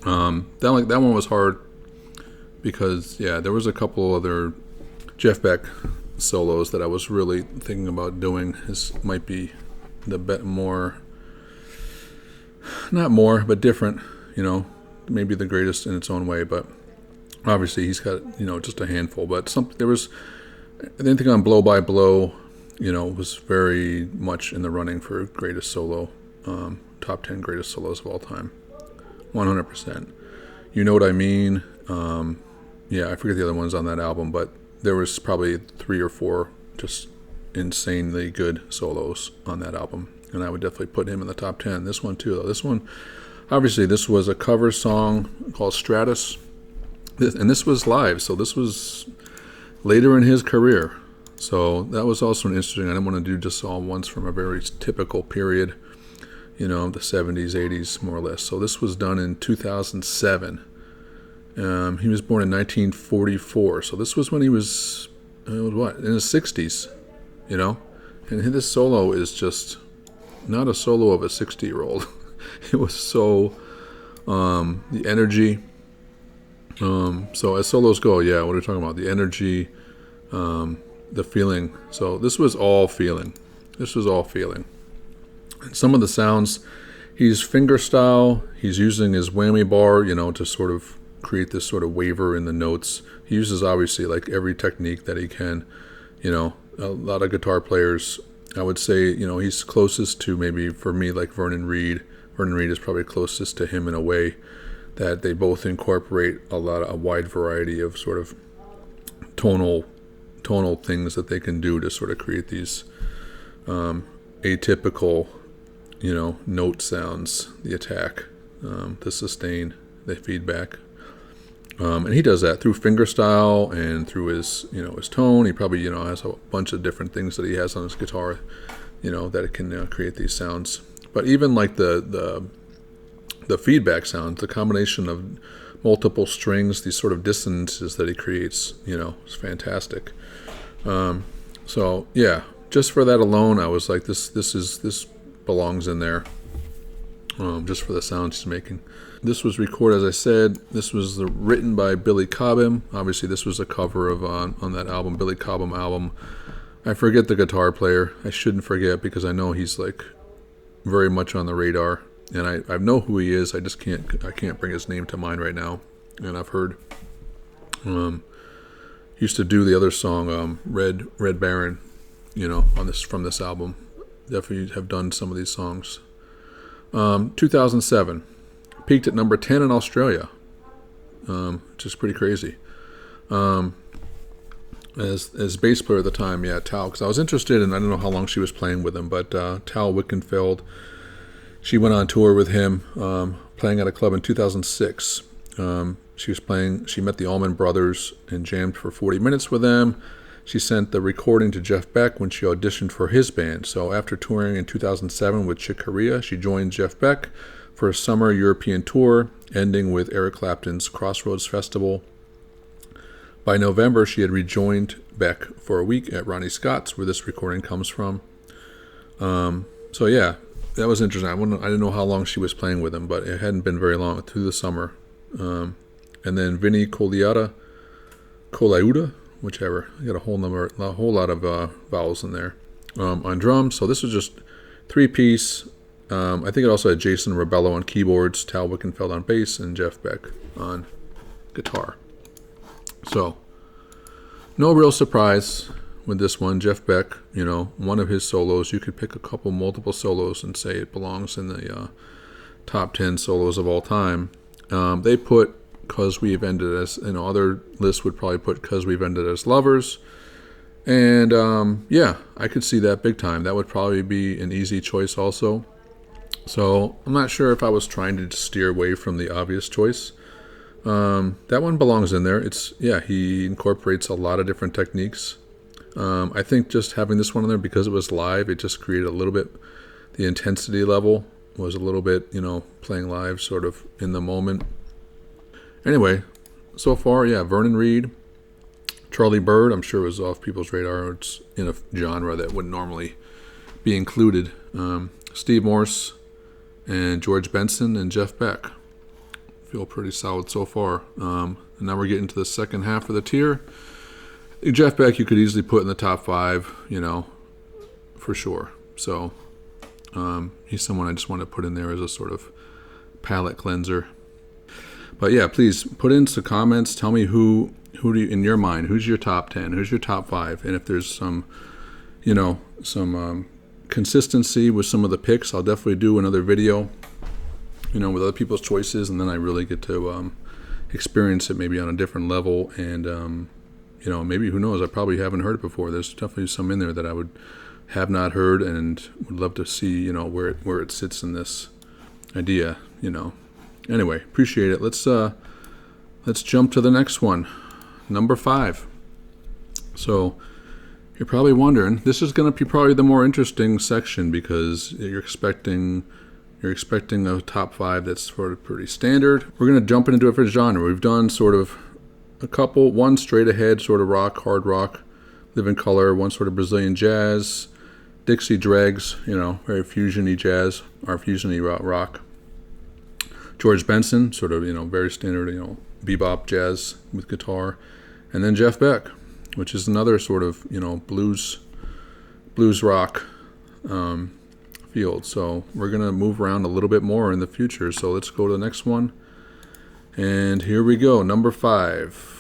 A: That one was hard because there was a couple other Jeff Beck solos that I was really thinking about doing. This might be the more, not more, but different. Maybe the greatest in its own way, but obviously he's got just a handful. But there was anything on Blow by Blow, was very much in the running for greatest solo, top 10 greatest solos of all time, 100%. You Know What I Mean? I forget the other ones on that album, but there was probably 3 or 4 just insanely good solos on that album, and I would definitely put him in the top 10. This one too, though. This one, obviously, this was a cover song called Stratus, and this was live, so this was later in his career. So that was also interesting. I didn't want to do just all ones from a very typical period, the 70s, 80s, more or less. So this was done in 2007. He was born in 1944, so this was when he was, in his 60s, And this solo is just not a solo of a 60-year-old. It was so, the energy. So as solos go, what are we talking about? The energy, the feeling. So this was all feeling. And some of the sounds, he's fingerstyle. He's using his whammy bar, to sort of create this sort of waver in the notes. He uses obviously like every technique that he can. A lot of guitar players, I would say, he's closest to, maybe for me, like Vernon Reid. Vernon Reid is probably closest to him in a way that they both incorporate a wide variety of sort of tonal things that they can do to sort of create these atypical, note sounds, the attack, the sustain, the feedback. And he does that through fingerstyle and through his, his tone. He probably, has a bunch of different things that he has on his guitar, that it can create these sounds. But even like the feedback sounds, the combination of multiple strings, these sort of dissonances that he creates, is fantastic. So yeah, just for that alone, I was like, this belongs in there. Just for the sounds he's making. This was recorded, as I said, this was written by Billy Cobham. Obviously, this was a cover of on that album, Billy Cobham album. I forget the guitar player. I shouldn't forget because I know he's like very much on the radar, and I know who he is. I just can't bring his name to mind right now. And I've heard used to do the other song, Red Baron, from this album. Definitely have done some of these songs. 2007. Peaked at number 10 in Australia, which is pretty crazy. As bass player at the time, Tal, because I was interested in, I don't know how long she was playing with him, but Tal Wickenfeld, she went on tour with him, playing at a club in 2006. She met the Allman Brothers and jammed for 40 minutes with them. She sent the recording to Jeff Beck when she auditioned for his band. So after touring in 2007 with Chick Corea, she joined Jeff Beck for a summer European tour, ending with Eric Clapton's Crossroads Festival. By November, she had rejoined Beck for a week at Ronnie Scott's, where this recording comes from. So yeah, that was interesting. I didn't know how long she was playing with him, but it hadn't been very long, through the summer. And then Vinny Colaiuta, whichever. I got a whole lot of vowels in there. On drums. So this was just 3-piece. I think it also had Jason Rebello on keyboards, Tal Wickenfeld on bass, and Jeff Beck on guitar. So, no real surprise with this one. Jeff Beck, one of his solos. You could pick multiple solos and say it belongs in the top 10 solos of all time. They put "'Cause We've Ended As," other lists would probably put "'Cause We've Ended As Lovers." And I could see that big time. That would probably be an easy choice also. So I'm not sure if I was trying to steer away from the obvious choice. That one belongs in there. He incorporates a lot of different techniques. I think just having this one in there because it was live, it just created a little bit, the intensity level was a little bit, playing live sort of in the moment. Anyway, so far, Vernon Reid, Charlie Byrd, I'm sure, was off people's radar. It's in a genre that wouldn't normally be included. Steve Morse and George Benson and Jeff Beck. Feel pretty solid so far. And now we're getting to the second half of the tier. I think Jeff Beck you could easily put in the top 5, for sure. So he's someone I just want to put in there as a sort of palate cleanser. But yeah, please put in some comments. Tell me who do you, in your mind, who's your top 10? Who's your top 5? And if there's some consistency with some of the picks, I'll definitely do another video, with other people's choices, and then I really get to experience it maybe on a different level. And maybe, who knows, I probably haven't heard it before. There's definitely some in there that I would have not heard and would love to see, where it sits in this idea. Anyway, appreciate it. Let's jump to the next one, number 5. So you're probably wondering, this is going to be probably the more interesting section, because you're expecting a top 5 that's sort of pretty standard. We're going to jump into a different genre. We've done sort of one straight ahead sort of rock, hard rock, Living Color, one sort of Brazilian jazz, Dixie, Dregs, very fusion-y jazz, or fusion-y rock. George Benson, sort of, very standard, bebop jazz with guitar. And then Jeff Beck, which is another sort of, blues rock field. So we're going to move around a little bit more in the future. So let's go to the next one. And here we go, number 5.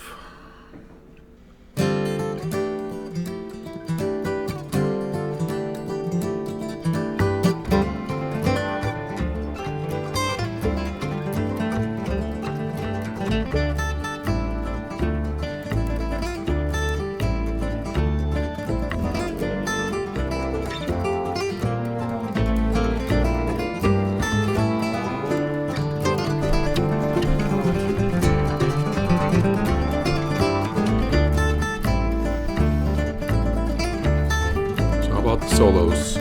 A: Solos.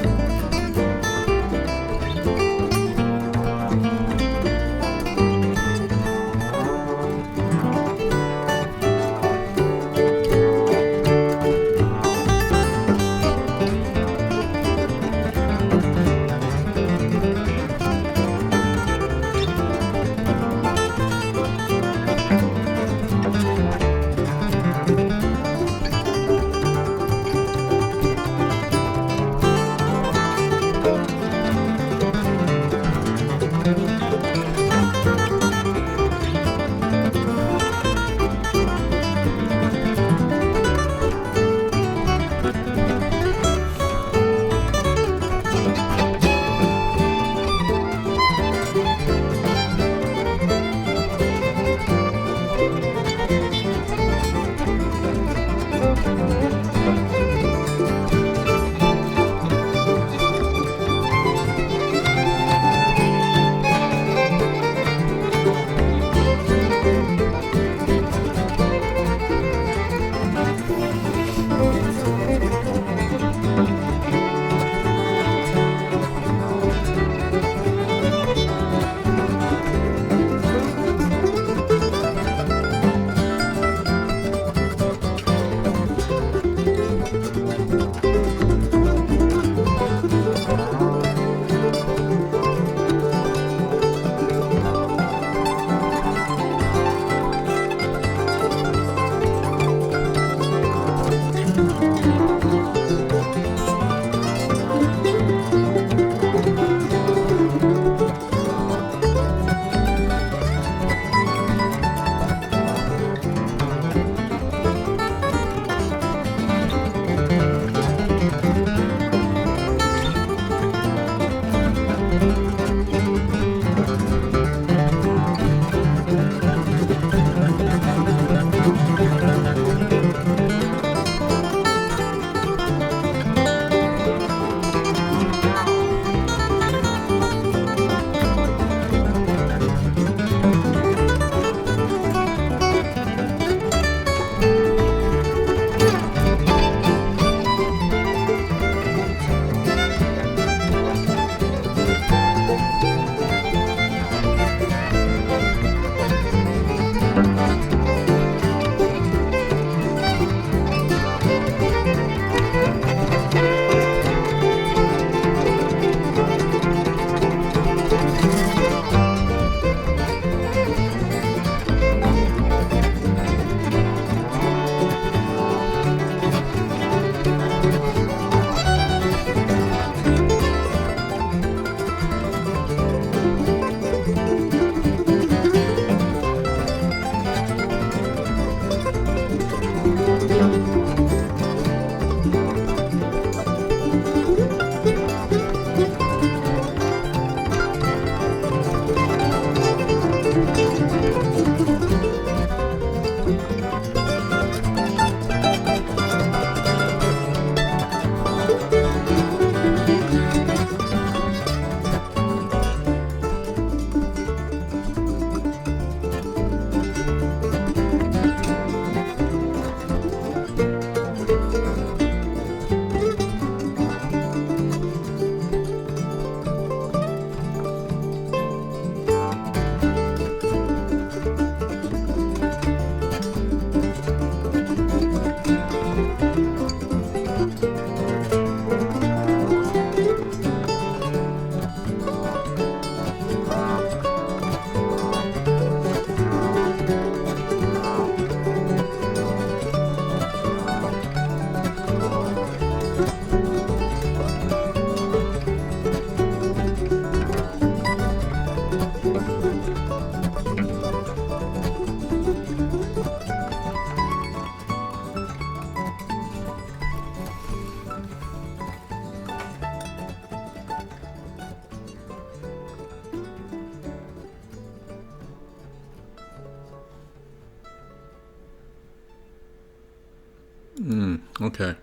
A: Okay.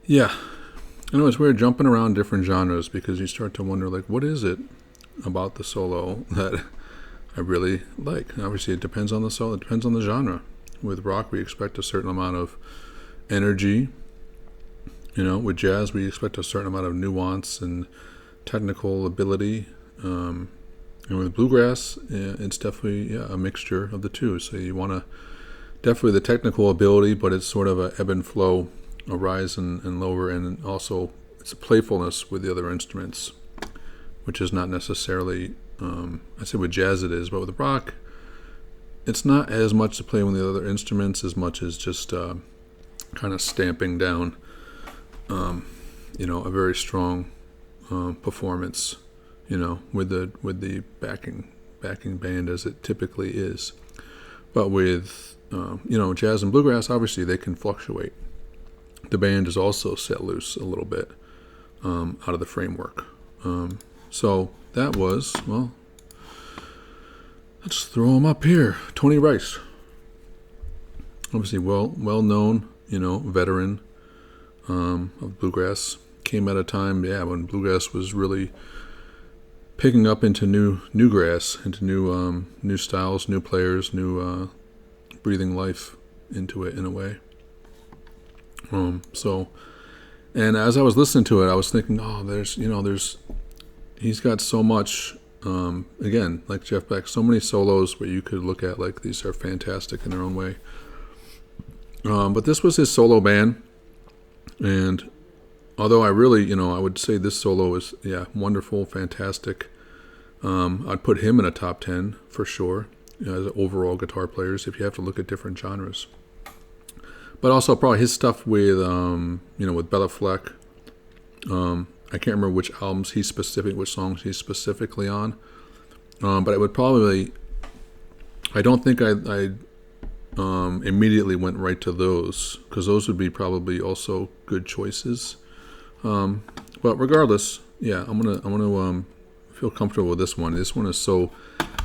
A: Yeah. I know it's weird jumping around different genres because you start to wonder, like, what is it about the solo that I really like? And obviously, it depends on the solo. It depends on the genre. With rock, we expect a certain amount of energy. With jazz, we expect a certain amount of nuance and technical ability. And with bluegrass, it's definitely a mixture of the two. So you want to definitely the technical ability, but it's sort of a ebb and flow, a rise and lower, and also it's a playfulness with the other instruments, which is not necessarily, I say with jazz it is, but with rock, it's not as much to play with the other instruments as much as just kind of stamping down, a very strong performance, with the backing band as it typically is. But with jazz and bluegrass, obviously they can fluctuate. The band is also set loose a little bit out of the framework. So that was, well, let's throw him up here. Tony Rice. Obviously well known, veteran of bluegrass. Came at a time, when bluegrass was really picking up into new grass, into new styles, new players, new breathing life into it in a way. And as I was listening to it, I was thinking, he's got so much, again, like Jeff Beck, so many solos where you could look at like these are fantastic in their own way. But this was his solo band, and although I really, I would say this solo is, wonderful, fantastic. I'd put him in a top 10 for sure, as overall guitar players, if you have to look at different genres. But also probably his stuff with, with Bela Fleck. I can't remember which songs he's specifically on. But I would probably, I don't think I immediately went right to those, because those would be probably also good choices. But regardless, I'm gonna feel comfortable with this one. This one is so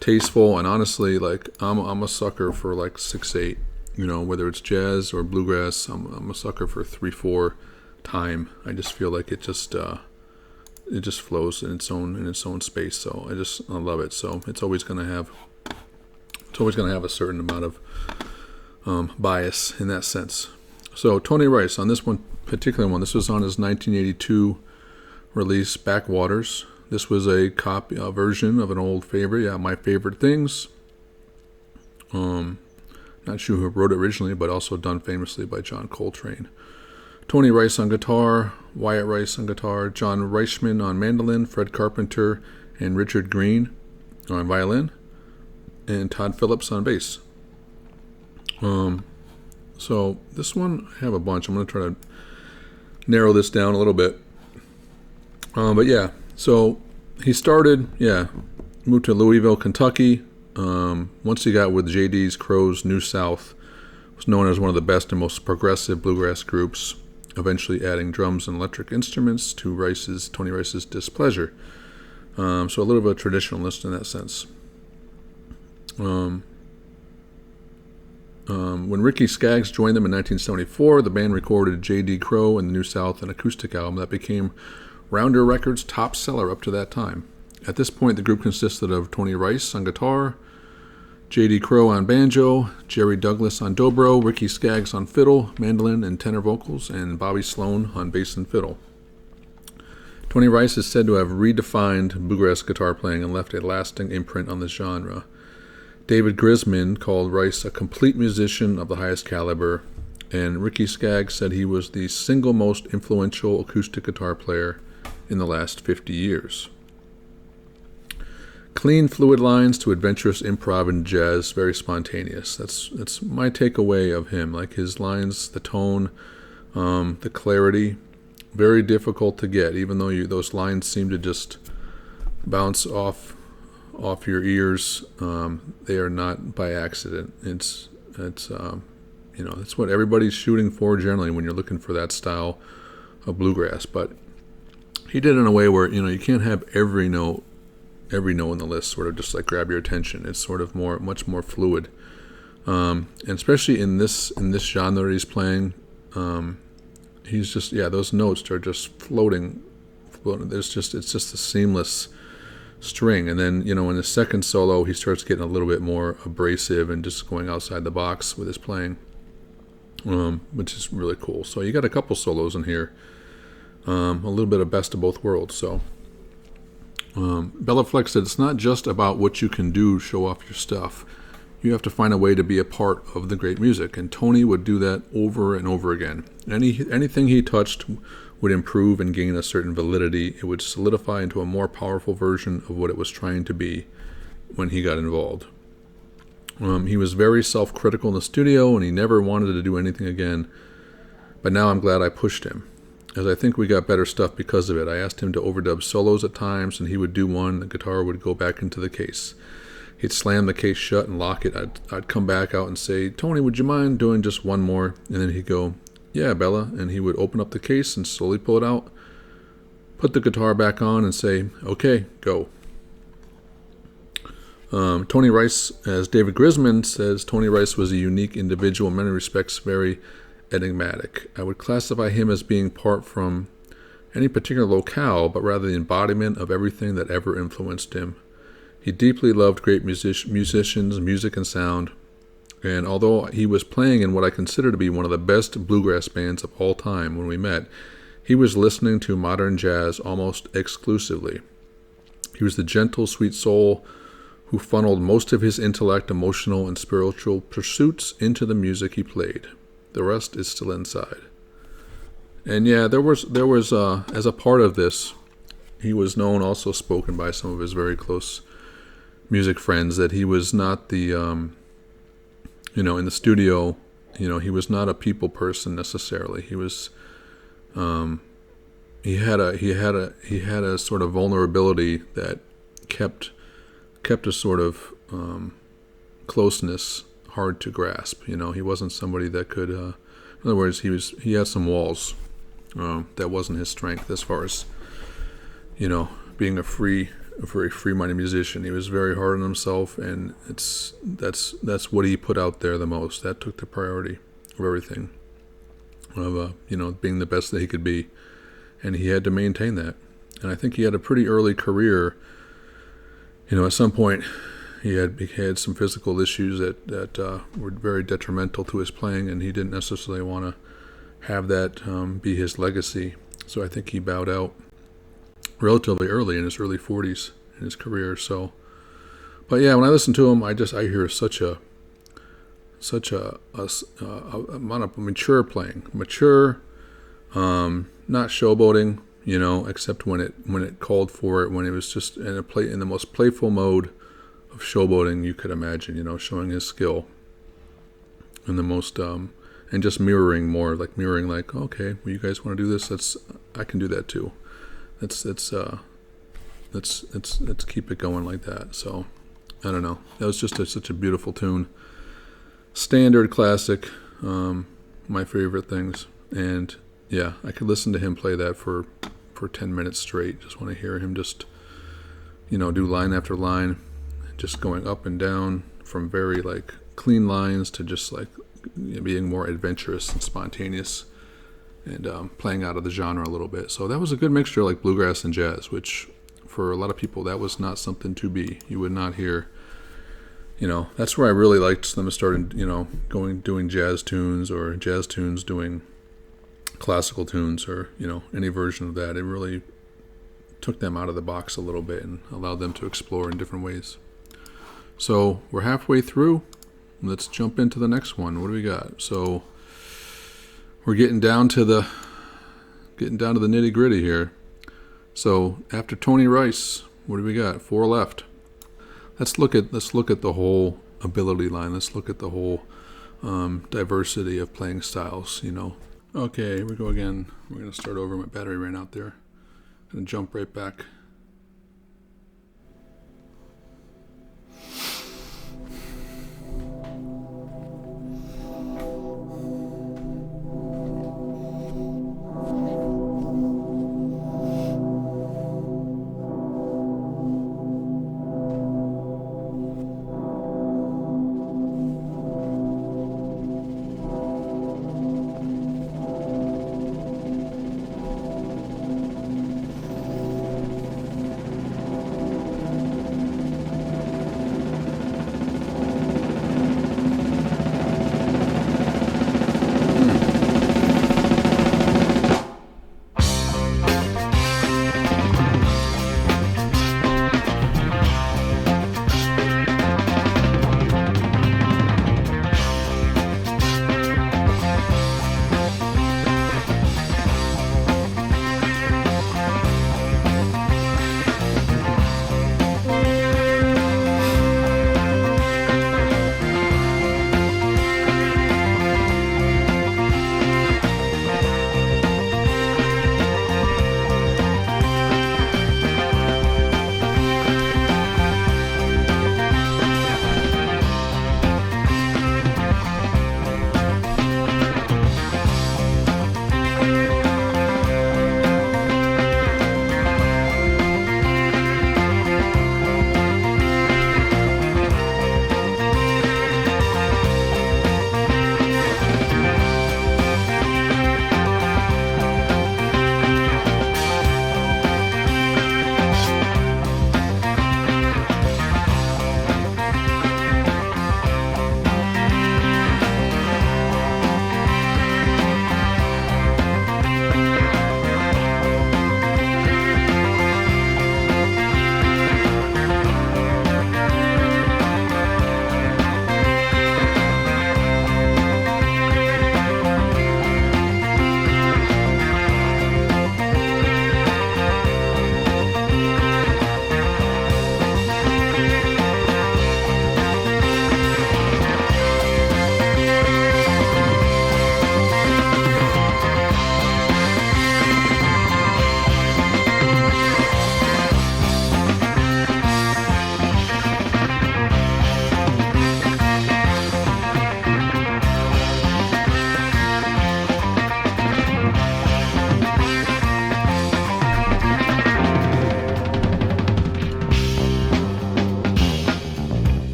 A: tasteful, and honestly, like I'm a sucker for like 6/8. Whether it's jazz or bluegrass, I'm a sucker for 3/4 time. I just feel like it just flows in its own space. So I love it. So it's always gonna have a certain amount of bias in that sense. So Tony Rice on this one particular one. This was on his 1982 release, Backwaters. This was a version of an old favorite. My Favorite Things. Not sure who wrote it originally, but also done famously by John Coltrane. Tony Rice on guitar, Wyatt Rice on guitar, John Reichman on mandolin, Fred Carpenter and Richard Green on violin, and Todd Phillips on bass. So this one, I have a bunch. I'm going to try to narrow this down a little bit. So he started, moved to Louisville, Kentucky. Once he got with JD's Crow's New South, was known as one of the best and most progressive bluegrass groups, eventually adding drums and electric instruments to Tony Rice's displeasure. So a little bit of a traditionalist in that sense. When Ricky Skaggs joined them in 1974, the band recorded J.D. Crowe and the New South, an acoustic album that became Rounder Records' top seller up to that time. At this point, the group consisted of Tony Rice on guitar, J.D. Crowe on banjo, Jerry Douglas on dobro, Ricky Skaggs on fiddle, mandolin, and tenor vocals, and Bobby Sloan on bass and fiddle. Tony Rice is said to have redefined bluegrass guitar playing and left a lasting imprint on the genre. David Grisman called Rice a complete musician of the highest caliber, and Ricky Skaggs said he was the single most influential acoustic guitar player in the last 50 years. Clean, fluid lines to adventurous improv and jazz, very spontaneous. That's my takeaway of him. Like his lines, the tone, the clarity, very difficult to get. Even though those lines seem to just bounce off your ears, they are not by accident. It's what everybody's shooting for generally when you're looking for that style of bluegrass. But he did it in a way where you can't have every note in the list sort of just like grab your attention. It's sort of much more fluid And especially in this genre that he's playing, he's just, those notes are just floating. It's just a seamless string. And then, in the second solo, he starts getting a little bit more abrasive and just going outside the box with his playing, which is really cool. So you got a couple solos in here, a little bit of best of both worlds. So Bela Fleck said, it's not just about what you can do, show off your stuff. You have to find a way to be a part of the great music, and Tony would do that over and over again. Anything he touched would improve and gain a certain validity. It would solidify into a more powerful version of what it was trying to be when he got involved. He was very self-critical in the studio, and he never wanted to do anything again. But now I'm glad I pushed him, as I think we got better stuff because of it. I asked him to overdub solos at times, and he would do one. The guitar would go back into the case. He'd slam the case shut and lock it. I'd come back out and say, Tony, would you mind doing just one more? And then he'd go, yeah, Bella. And he would open up the case and slowly pull it out, put the guitar back on and say, okay, go. Tony Rice, as David Grisman says, Tony Rice was a unique individual, in many respects very enigmatic. I would classify him as being part from any particular locale, but rather the embodiment of everything that ever influenced him. He deeply loved great musicians, music, and sound, and although he was playing in what I consider to be one of the best bluegrass bands of all time when we met, he was listening to modern jazz almost exclusively. He was the gentle, sweet soul who funneled most of his intellect, emotional, and spiritual pursuits into the music he played. The rest is still inside. And yeah, there was as a part of this, he was known, also spoken by some of his very close music friends, that he was not the, in the studio, he was not a people person necessarily. He was, he had a sort of vulnerability that kept a sort of closeness hard to grasp. He wasn't somebody that could, in other words, he had some walls. That wasn't his strength as far as, being a very free-minded musician. He was very hard on himself, and that's what he put out there the most. That took the priority of everything, of being the best that he could be, and he had to maintain that. And I think he had a pretty early career. At some point, he had some physical issues that were very detrimental to his playing, and he didn't necessarily want to have that be his legacy. So I think he bowed out relatively early, in his early 40s in his career. So, but yeah, when I listen to him, I hear such a amount of mature playing, not showboating, except when it called for it, when it was just in the most playful mode of showboating you could imagine, showing his skill in the most and just mirroring, like, okay, well, you guys want to do this? I can do that too. Let's keep it going like that. So I don't know. That was just such a beautiful tune. Standard classic, my favorite things. And yeah, I could listen to him play that for 10 minutes straight. Just want to hear him just, do line after line, just going up and down from very like clean lines to just like being more adventurous and spontaneous, and playing out of the genre a little bit. So that was a good mixture, like bluegrass and jazz, which for a lot of people, that was not something to be. You would not hear, that's where I really liked them starting, doing jazz tunes, or jazz tunes doing classical tunes, or, any version of that. It really took them out of the box a little bit and allowed them to explore in different ways. So we're halfway through. Let's jump into the next one. What do we got? So we're getting down to the nitty gritty here. So after Tony Rice, what do we got? 4 left. Let's look at the whole ability line. Let's look at the whole diversity of playing styles. Okay, here we go again. We're gonna start over. My battery ran out there. Gonna jump right back.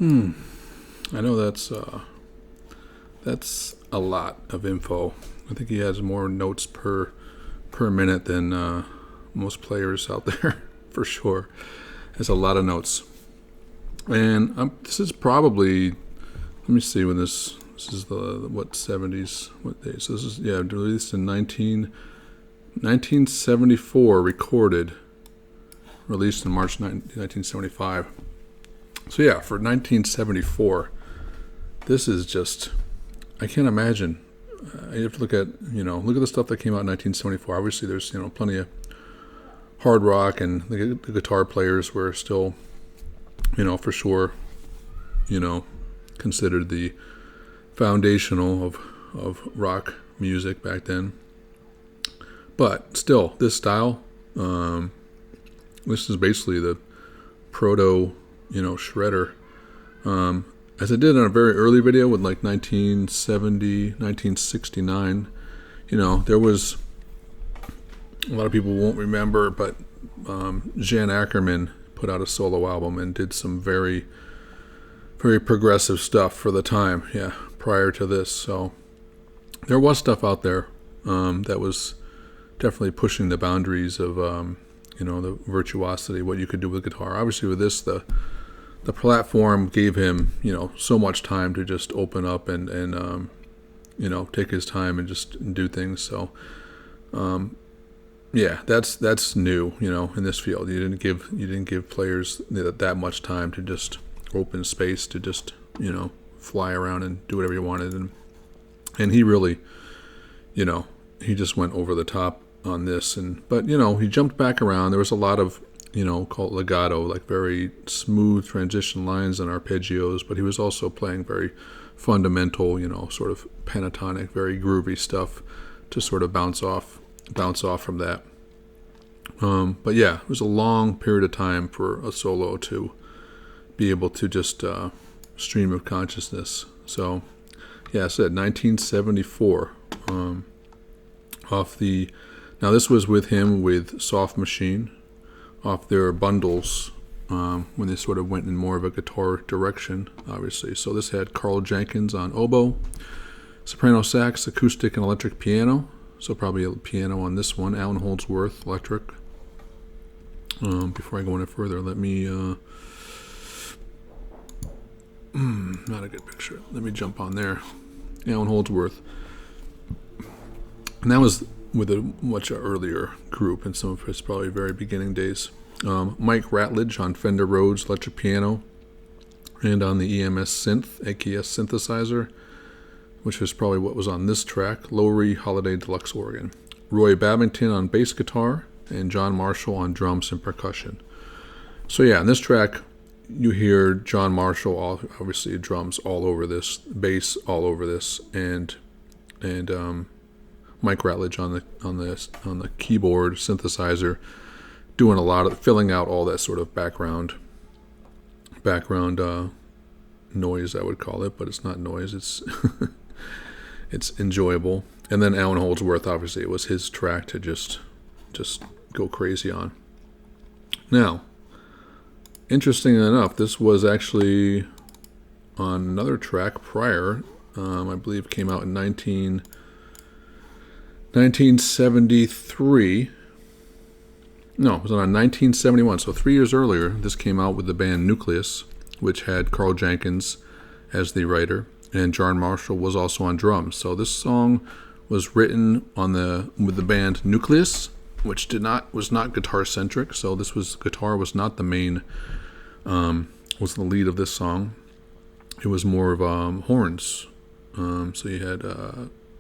A: I know that's a lot of info. I think he has more notes per minute than most players out there, for sure. Has a lot of notes. And this is probably, let me see when this is the, what, 70s, what day? So this is, yeah, released in 1974, recorded, released in March 1975. So yeah, for 1974, this is just, I can't imagine. You have to look at the stuff that came out in 1974. Obviously, there's, plenty of hard rock, and the guitar players were still, for sure, considered the foundational of rock music back then. But still, this style, this is basically the proto, shredder. As I did in a very early video with like 1970, 1969, there was, a lot of people won't remember, but Jan Ackerman put out a solo album and did some very, very progressive stuff for the time, prior to this. So there was stuff out there that was definitely pushing the boundaries of, the virtuosity, what you could do with guitar. Obviously with this, the platform gave him, so much time to just open up and take his time and just do things. So, that's new, in this field. You didn't give players that much time to just open space to just, fly around and do whatever you wanted. And he really, he just went over the top on this. But he jumped back around. There was a lot of, called legato, like very smooth transition lines and arpeggios, but he was also playing very fundamental, sort of pentatonic, very groovy stuff to sort of bounce off from that. But yeah, it was a long period of time for a solo to be able to just stream of consciousness. So yeah, I said 1974 now this was with him with Soft Machine off their bundles when they sort of went in more of a guitar direction, obviously. So this had Carl Jenkins on oboe, soprano sax, acoustic, and electric piano. So probably a piano on this one. Allan Holdsworth, electric. Before I go any further, let me... not a good picture. Let me jump on there. Allan Holdsworth. And that was with a much earlier group in some of his probably very beginning days. Mike Ratledge on Fender Rhodes electric piano and on the EMS synth, AKS synthesizer, which is probably what was on this track, Lowry Holiday Deluxe organ. Roy Babington on bass guitar and John Marshall on drums and percussion. So yeah, on this track you hear John Marshall, obviously drums all over this, bass all over this, and Mike Ratledge on the keyboard synthesizer, doing a lot of filling out all that sort of background noise, I would call it, but it's not noise. It's it's enjoyable. And then Allan Holdsworth, obviously, it was his track to just go crazy on. Now, interesting enough, this was actually on another track prior. I believe came out in 1973. No, it was on 1971. So 3 years earlier, this came out with the band Nucleus, which had Carl Jenkins as the writer, and John Marshall was also on drums. So this song was written with the band Nucleus, which was not guitar centric. So guitar was not the main, was the lead of this song. It was more of horns. So you had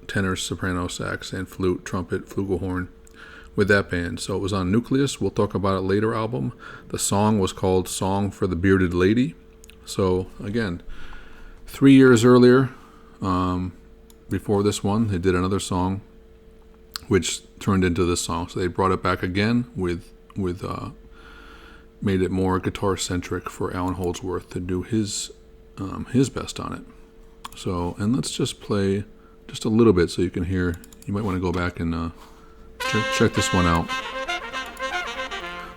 A: tenor, soprano, sax, and flute, trumpet, flugelhorn with that band. So it was on Nucleus. We'll talk about it later album. The song was called Song for the Bearded Lady. So again, 3 years earlier, before this one, they did another song which turned into this song. So they brought it back again with made it more guitar centric for Allan Holdsworth to do his best on it. So, and let's just play just a little bit so you can hear. You might want to go back and check this one out.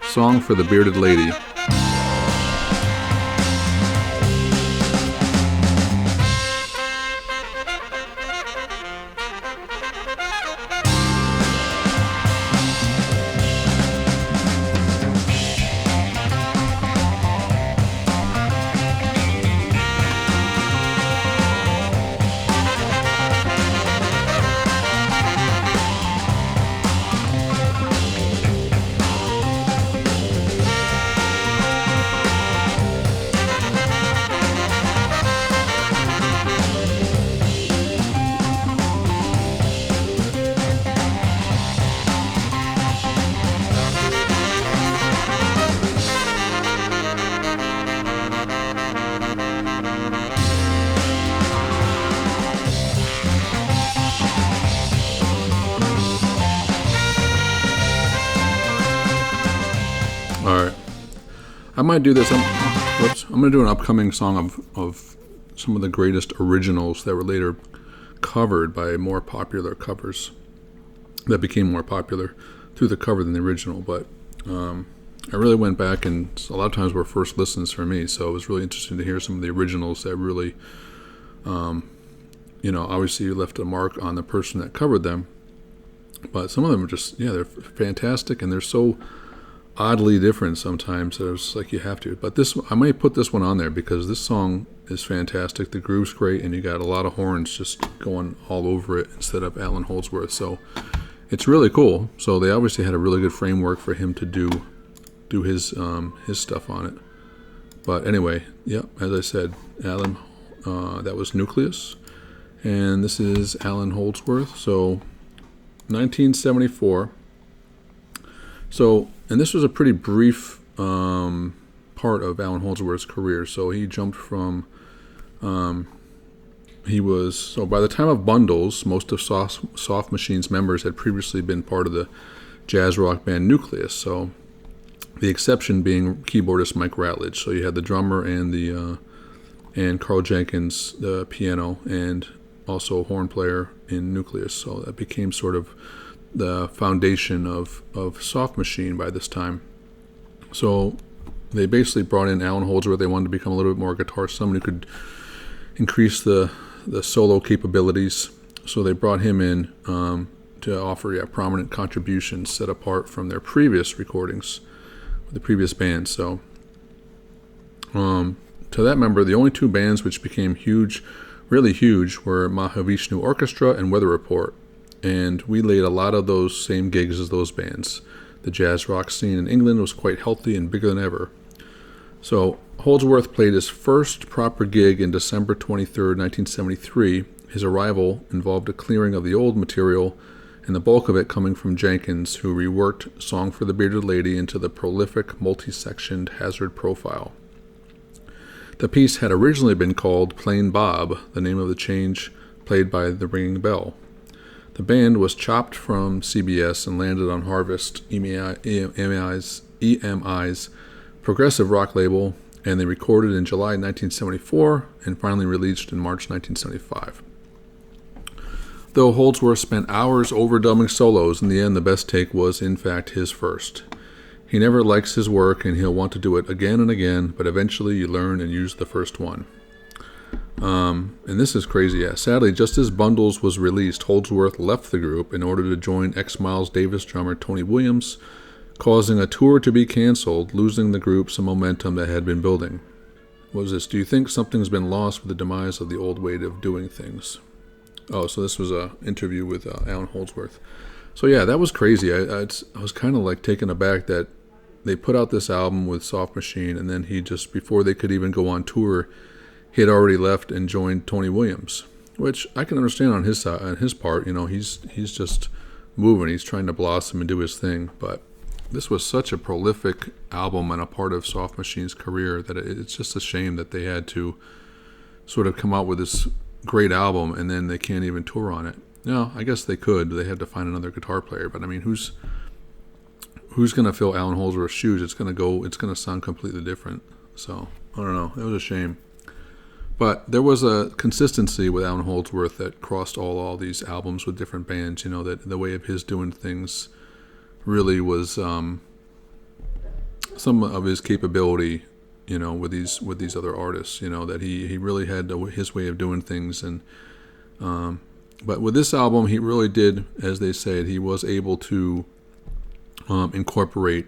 A: Song for the Bearded Lady. I might do this. I'm going to do an upcoming song of some of the greatest originals that were later covered by more popular covers that became more popular through the cover than the original. But I really went back, and a lot of times were first listens for me, so it was really interesting to hear some of the originals that really, obviously left a mark on the person that covered them. But some of them are just, they're fantastic, and they're so oddly different sometimes that it's like you have to. But I might put this one on there because this song is fantastic. The groove's great, and you got a lot of horns just going all over it instead of Allan Holdsworth. So it's really cool. So they obviously had a really good framework for him to do his stuff on it. But anyway, as I said, Allan, that was Nucleus, and this is Allan Holdsworth. So 1974. So, and this was a pretty brief part of Allan Holdsworth's career. So he jumped from, by the time of Bundles, most of Soft Machine's members had previously been part of the jazz rock band Nucleus. So the exception being keyboardist Mike Ratledge. So you had the drummer and Carl Jenkins, the piano, and also a horn player in Nucleus. So that became sort of the foundation of Soft Machine by this time. So they basically brought in Allan Holdsworth. They wanted to become a little bit more guitar, someone who could increase the solo capabilities. So they brought him in to offer prominent contributions set apart from their previous recordings, the previous bands. So to that member, the only two bands which became huge, really huge, were Mahavishnu Orchestra and Weather Report. And we laid a lot of those same gigs as those bands. The jazz rock scene in England was quite healthy and bigger than ever. So Holdsworth played his first proper gig in December 23rd, 1973. His arrival involved a clearing of the old material, and the bulk of it coming from Jenkins, who reworked Song for the Bearded Lady into the prolific, multi-sectioned Hazard Profile. The piece had originally been called Plain Bob, the name of the change played by the ringing bell. The band was chopped from CBS and landed on Harvest, EMI's progressive rock label, and they recorded in July 1974 and finally released in March 1975. Though Holdsworth spent hours overdubbing solos, in the end the best take was, in fact, his first. He never likes his work, and he'll want to do it again and again, but eventually you learn and use the first one. And this is crazy. Sadly, just as Bundles was released, Holdsworth left the group in order to join X-Miles Davis drummer Tony Williams, causing a tour to be canceled, losing the group some momentum that had been building. What was this? Do you think something's been lost with the demise of the old way of doing things? Oh, so this was an interview with Allan Holdsworth. So yeah, that was crazy. I was kind of like taken aback that they put out this album with Soft Machine, and then he just, before they could even go on tour, he had already left and joined Tony Williams, which I can understand on his side, on his part. He's just moving. He's trying to blossom and do his thing. But this was such a prolific album and a part of Soft Machine's career that it's just a shame that they had to sort of come out with this great album and then they can't even tour on it. No, I guess they could. They had to find another guitar player. But I mean, who's going to fill Allan Holdsworth's shoes? It's going to sound completely different. So I don't know. It was a shame. But there was a consistency with Allan Holdsworth that crossed all these albums with different bands. That the way of his doing things really was some of his capability. With these other artists. That he really had his way of doing things. And but with this album, he really did, as they said, he was able to incorporate,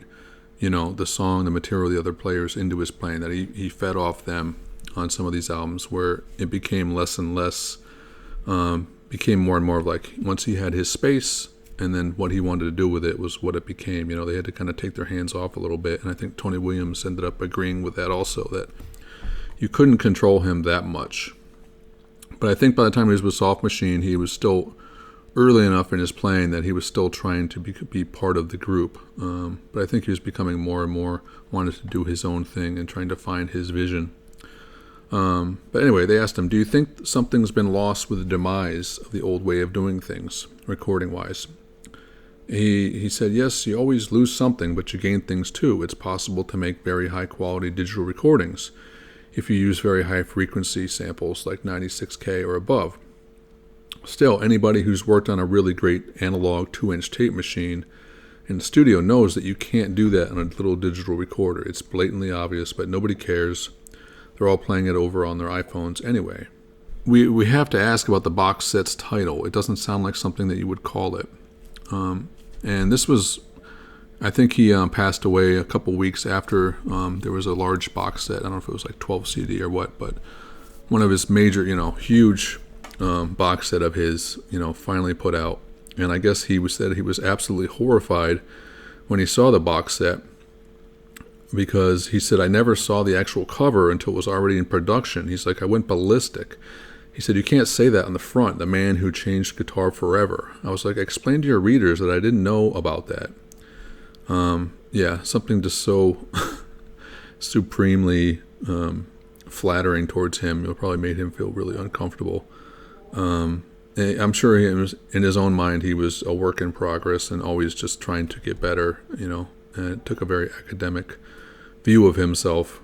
A: the song, the material of the other players into his playing. That he fed off them on some of these albums, where it became less and less, became more and more of like, once he had his space, and then what he wanted to do with it was what it became. They had to kind of take their hands off a little bit, and I think Tony Williams ended up agreeing with that also, that you couldn't control him that much. But I think by the time he was with Soft Machine, he was still early enough in his playing that he was still trying to be part of the group. But I think he was becoming more and more wanted to do his own thing and trying to find his vision. But anyway, they asked him, do you think something's been lost with the demise of the old way of doing things, recording-wise? He said, yes, you always lose something, but you gain things too. It's possible to make very high-quality digital recordings if you use very high-frequency samples like 96K or above. Still, anybody who's worked on a really great analog 2-inch tape machine in the studio knows that you can't do that on a little digital recorder. It's blatantly obvious, but nobody cares. They're all playing it over on their iPhones anyway. We have to ask about the box set's title. It doesn't sound like something that you would call it. And this was, I think he passed away a couple weeks after there was a large box set. I don't know if it was like 12 CD or what, but one of his major, huge box set of his, finally put out. And I guess he said he was absolutely horrified when he saw the box set, because he said, I never saw the actual cover until it was already in production. He's like, I went ballistic. He said, you can't say that on the front, the man who changed guitar forever. I was like, explain to your readers that I didn't know about that. Yeah, something just so supremely flattering towards him. It probably made him feel really uncomfortable. I'm sure in his own mind he was a work in progress and always just trying to get better, and it took a very academic view of himself,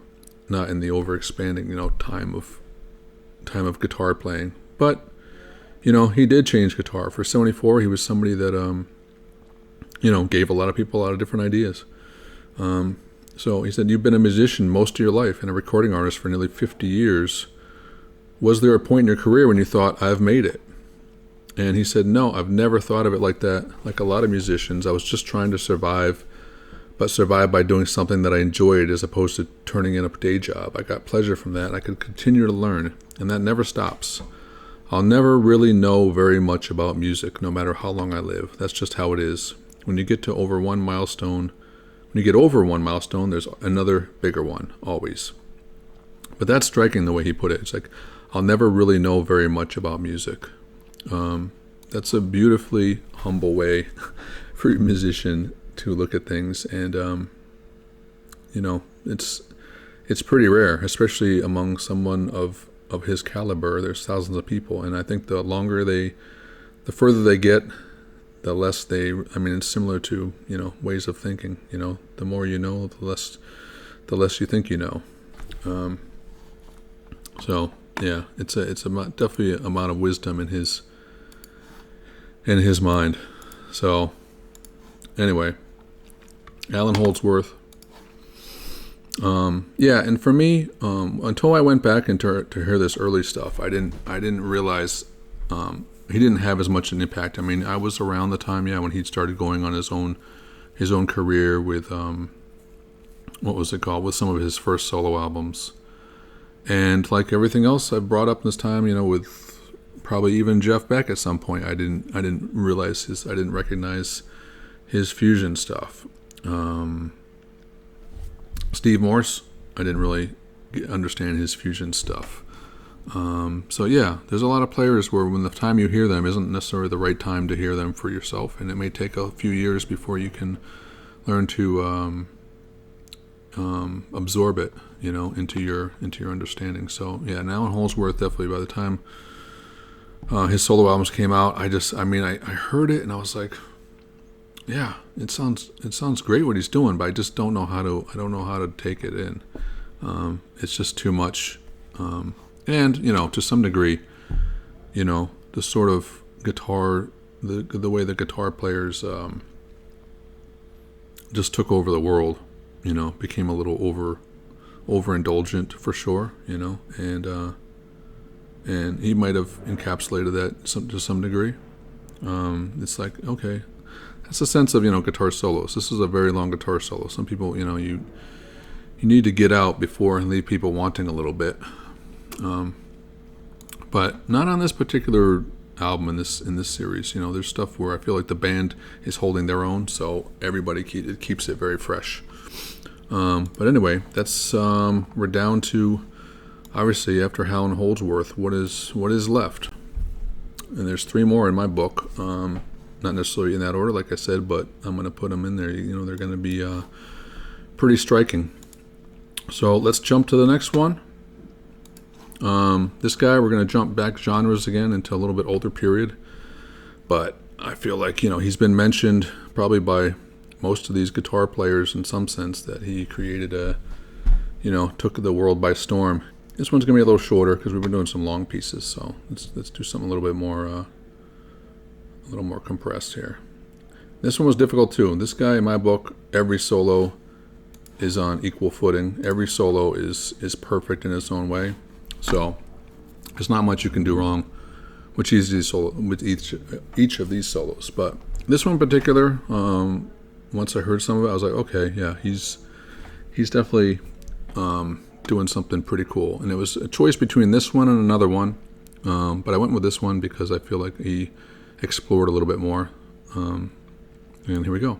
A: not in the over-expanding, time of guitar playing. But, he did change guitar. For 74, he was somebody that, gave a lot of people a lot of different ideas. So he said, you've been a musician most of your life and a recording artist for nearly 50 years. Was there a point in your career when you thought, I've made it? And he said, no, I've never thought of it like that. Like a lot of musicians, I was just trying to survive, but survive by doing something that I enjoyed as opposed to turning in a day job. I got pleasure from that. I could continue to learn, and that never stops. I'll never really know very much about music, no matter how long I live. That's just how it is. When you get over one milestone, there's another bigger one, always. But that's striking the way he put it. It's like, I'll never really know very much about music. That's a beautifully humble way for a musician to look at things, and it's pretty rare, especially among someone of his caliber. There's thousands of people, and I think the further they get, the less it's similar to ways of thinking. The more you know, the less you think you know. So yeah, it's definitely an amount of wisdom in his mind. So anyway, Allan Holdsworth. Yeah, and for me, until I went back and to hear this early stuff, I didn't realize he didn't have as much an impact. I mean, I was around the time, when he started going on his own career with what was it called, with some of his first solo albums. And like everything else I've brought up in this time, with probably even Jeff Beck at some point, I didn't recognize his fusion stuff. Steve Morse, I didn't really understand his fusion stuff. So yeah, there's a lot of players where when the time you hear them isn't necessarily the right time to hear them for yourself, and it may take a few years before you can learn to absorb it, into your understanding. So yeah, and Allan Holdsworth, definitely by the time his solo albums came out, I heard it and I was like, yeah, it sounds great what he's doing, but I just don't know how to take it in. It's just too much. And to some degree, the sort of guitar, the way the guitar players just took over the world, became a little overindulgent for sure, and he might have encapsulated that to some degree. It's like, okay, that's the sense of guitar solos. This is a very long guitar solo. Some people, you need to get out before and leave people wanting a little bit. But not on this particular album in this series. There's stuff where I feel like the band is holding their own, so everybody keeps it very fresh. But anyway, that's we're down to, obviously, after Allan Holdsworth, what is left. And there's 3 more in my book, not necessarily in that order, like I said, but I'm going to put them in there. They're going to be pretty striking. So let's jump to the next one. This guy, we're going to jump back genres again into a little bit older period, but I feel like, he's been mentioned probably by most of these guitar players in some sense that he created took the world by storm. This one's going to be a little shorter because we've been doing some long pieces, so let's do something a little bit more, a little more compressed here. This one was difficult too. This guy, in my book, every solo is on equal footing. Every solo is perfect in its own way. So there's not much you can do wrong with each of these solos. But this one in particular, once I heard some of it, I was like, okay, yeah, he's definitely doing something pretty cool. And it was a choice between this one and another one, but I went with this one because I feel like he explored a little bit more. And here we go.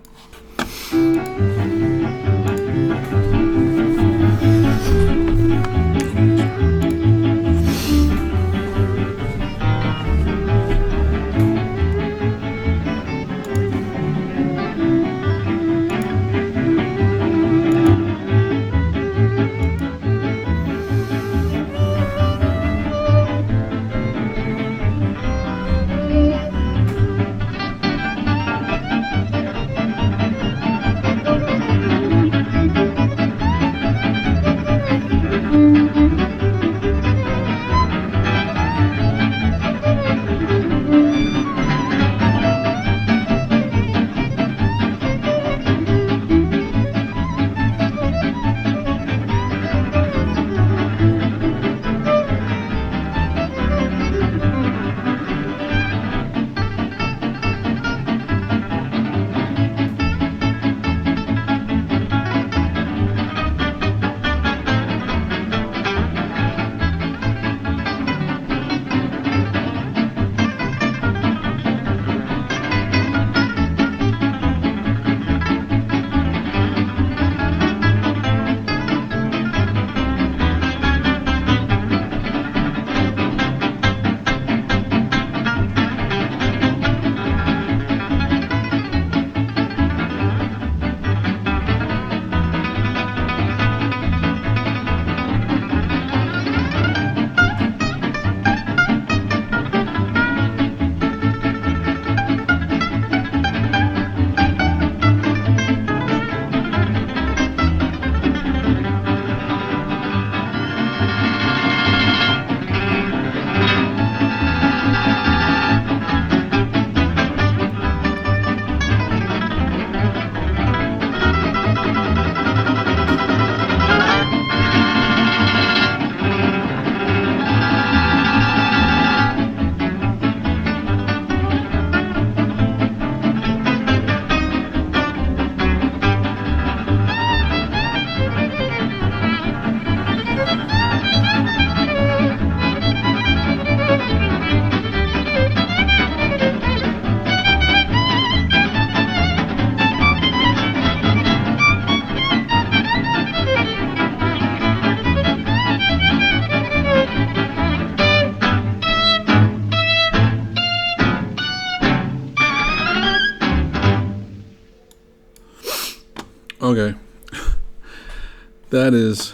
A: Okay. That's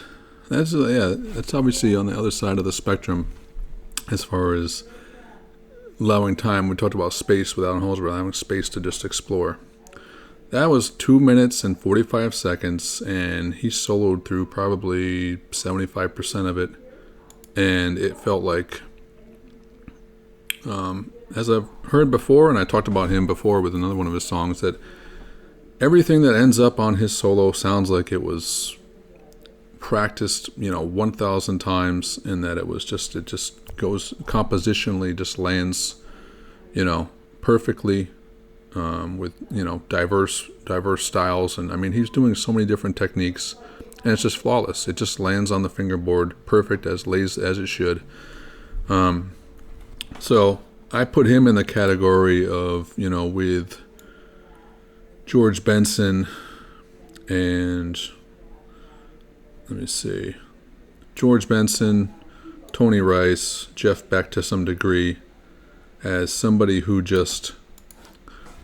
A: obviously on the other side of the spectrum as far as allowing time. We talked about space with Allan Holdsworth, having space to just explore. That was 2 minutes and 45 seconds, and he soloed through probably 75% of it, and it felt like, as I've heard before, and I talked about him before with another one of his songs, that everything that ends up on his solo sounds like it was practiced, 1,000 times, and that it just goes compositionally, just lands, perfectly, with, diverse styles. And I mean, he's doing so many different techniques, and it's just flawless. It just lands on the fingerboard perfect, as it should. So I put him in the category of, with George Benson and, let me see, George Benson, Tony Rice, Jeff Beck to some degree, as somebody who just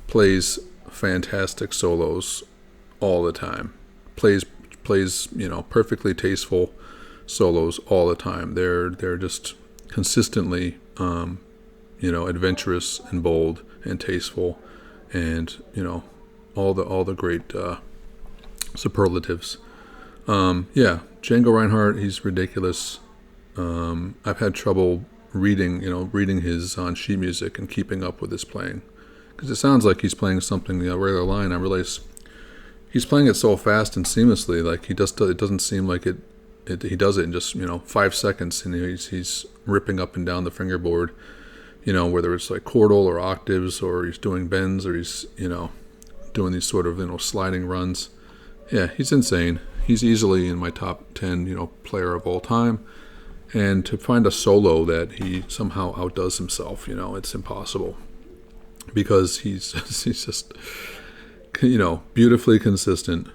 A: plays fantastic solos all the time. Plays perfectly tasteful solos all the time. They're just consistently adventurous and bold and tasteful, and all the great superlatives. Django Reinhardt, he's ridiculous. I've had trouble reading his on sheet music and keeping up with his playing, because it sounds like he's playing something a regular line. I realize he's playing it so fast and seamlessly, like it doesn't seem like it. He does it in just 5 seconds, and he's ripping up and down the fingerboard, whether it's like chordal or octaves, or he's doing bends, or he's doing these sort of sliding runs. Yeah, he's insane. He's easily in my top 10 player of all time. And to find a solo that he somehow outdoes himself, it's impossible, because he's just beautifully consistent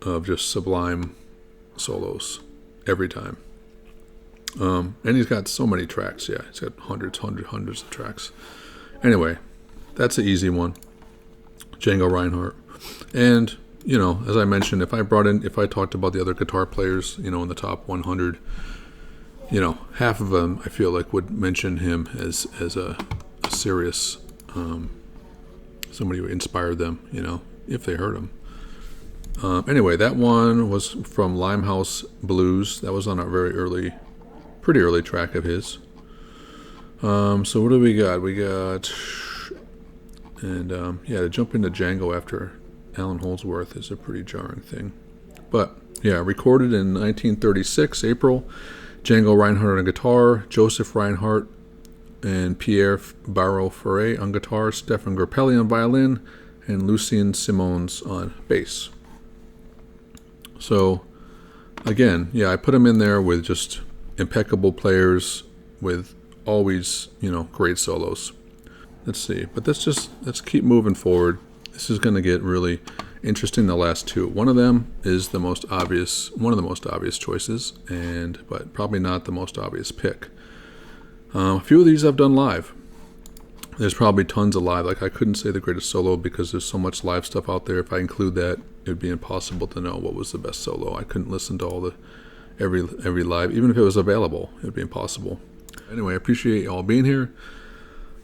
A: of just sublime solos every time. And he's got so many tracks. Yeah, he's got hundreds of tracks. Anyway, that's an easy one. Django Reinhardt. And, as I mentioned, if I talked about the other guitar players, in the top 100, half of them I feel like would mention him as a serious somebody who inspired them, if they heard him. Anyway, that one was from Limehouse Blues. That was on a pretty early track of his. So what do we got? To jump into Django after Allan Holdsworth is a pretty jarring thing. But yeah, recorded in 1936, April. Django Reinhardt on guitar, Joseph Reinhardt and Pierre Barreau-Ferré on guitar, Stefan Grappelli on violin, and Lucien Simons on bass. So, again, I put him in there with just impeccable players with always, great solos. Let's see, but let's keep moving forward. This is going to get really interesting, the last two. One of them is one of the most obvious choices, but probably not the most obvious pick. A few of these I've done live. There's probably tons of live. Like, I couldn't say the greatest solo because there's so much live stuff out there. If I include that, it would be impossible to know what was the best solo. I couldn't listen to every live, even if it was available. It would be impossible. Anyway, I appreciate you all being here.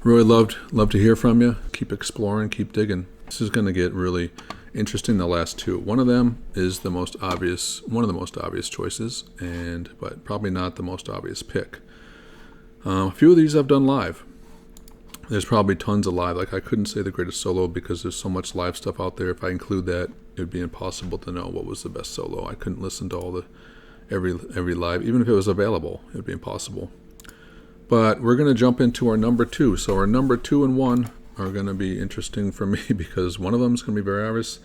A: Really love to hear from you. Keep exploring, keep digging. This is going to get really interesting, the last two. One of them is one of the most obvious choices, but probably not the most obvious pick. A few of these I've done live. There's probably tons of live. Like, I couldn't say the greatest solo because there's so much live stuff out there. If I include that, it would be impossible to know what was the best solo. I couldn't listen to every live, even if it was available. It would be impossible. But we're going to jump into our number two. So our number 2 and 1 are going to be interesting for me because one of them is going to be very obvious,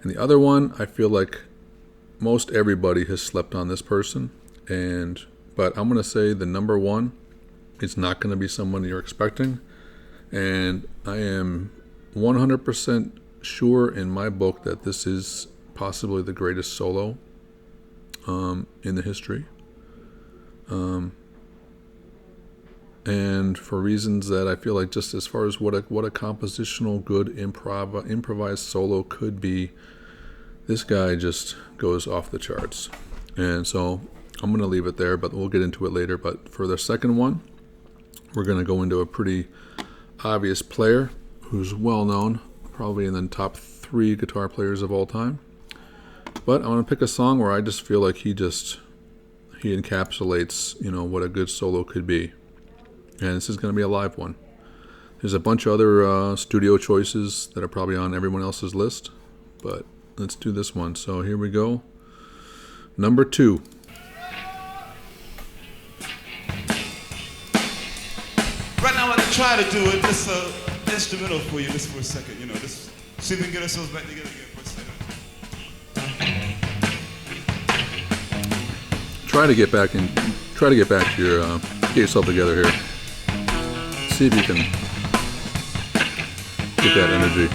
A: and the other one, I feel like most everybody has slept on this person. But I'm going to say the number 1 is not going to be someone you're expecting. And I am 100% sure in my book that this is possibly the greatest solo in the history. And for reasons that I feel like, just as far as what a compositional good improvised solo could be, this guy just goes off the charts. And so I'm going to leave it there, but we'll get into it later. But for the second one, we're going to go into a pretty obvious player who's well known, probably in the top 3 guitar players of all time. But I want to pick a song where I just feel like he encapsulates, what a good solo could be. And this is going to be a live one. There's a bunch of other studio choices that are probably on everyone else's list, but let's do this one. So here we go. Number 2.
B: Right now, I'm going to try to do it. This instrumental for you, just for a second. Just see if we can get ourselves back together again for a second.
A: Try to get back to your get yourself together here. See if you can get that energy.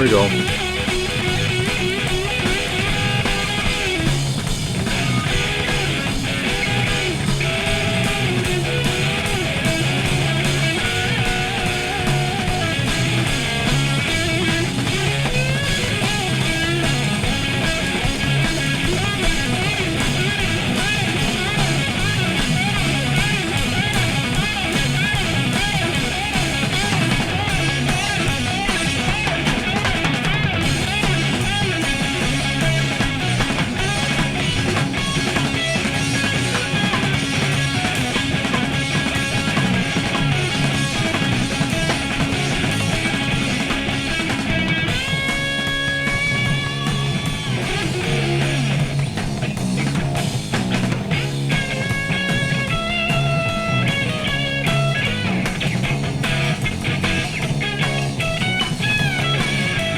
A: you go.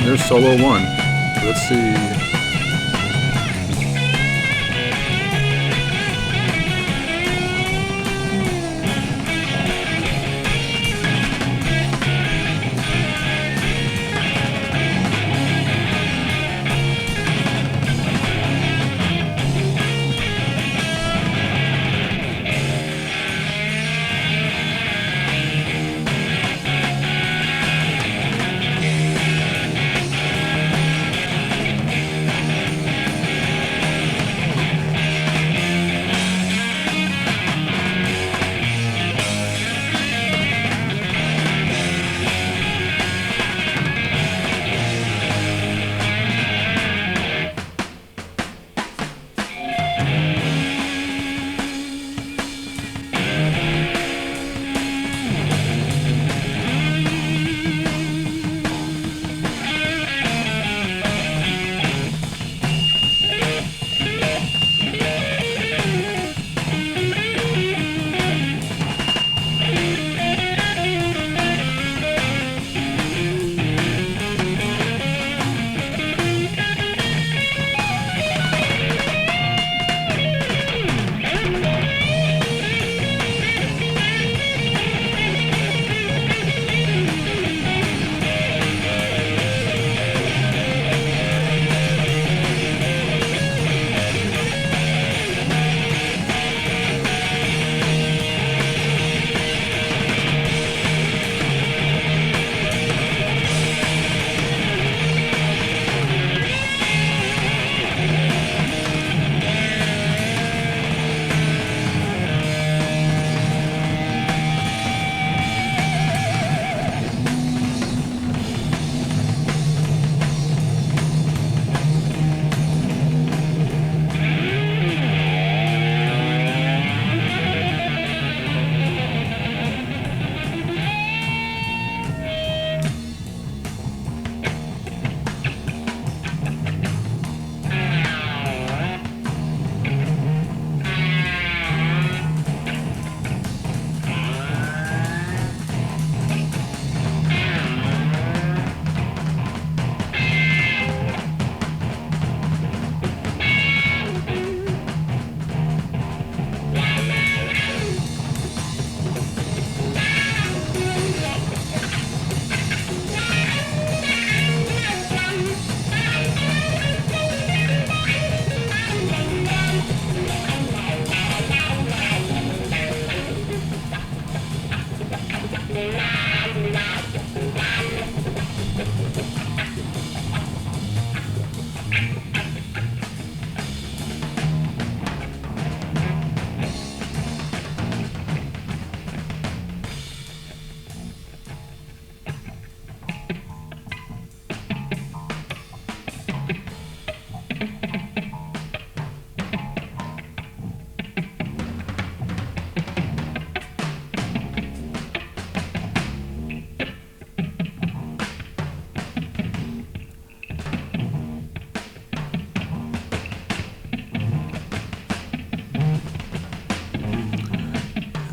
A: There's solo 1. Let's see.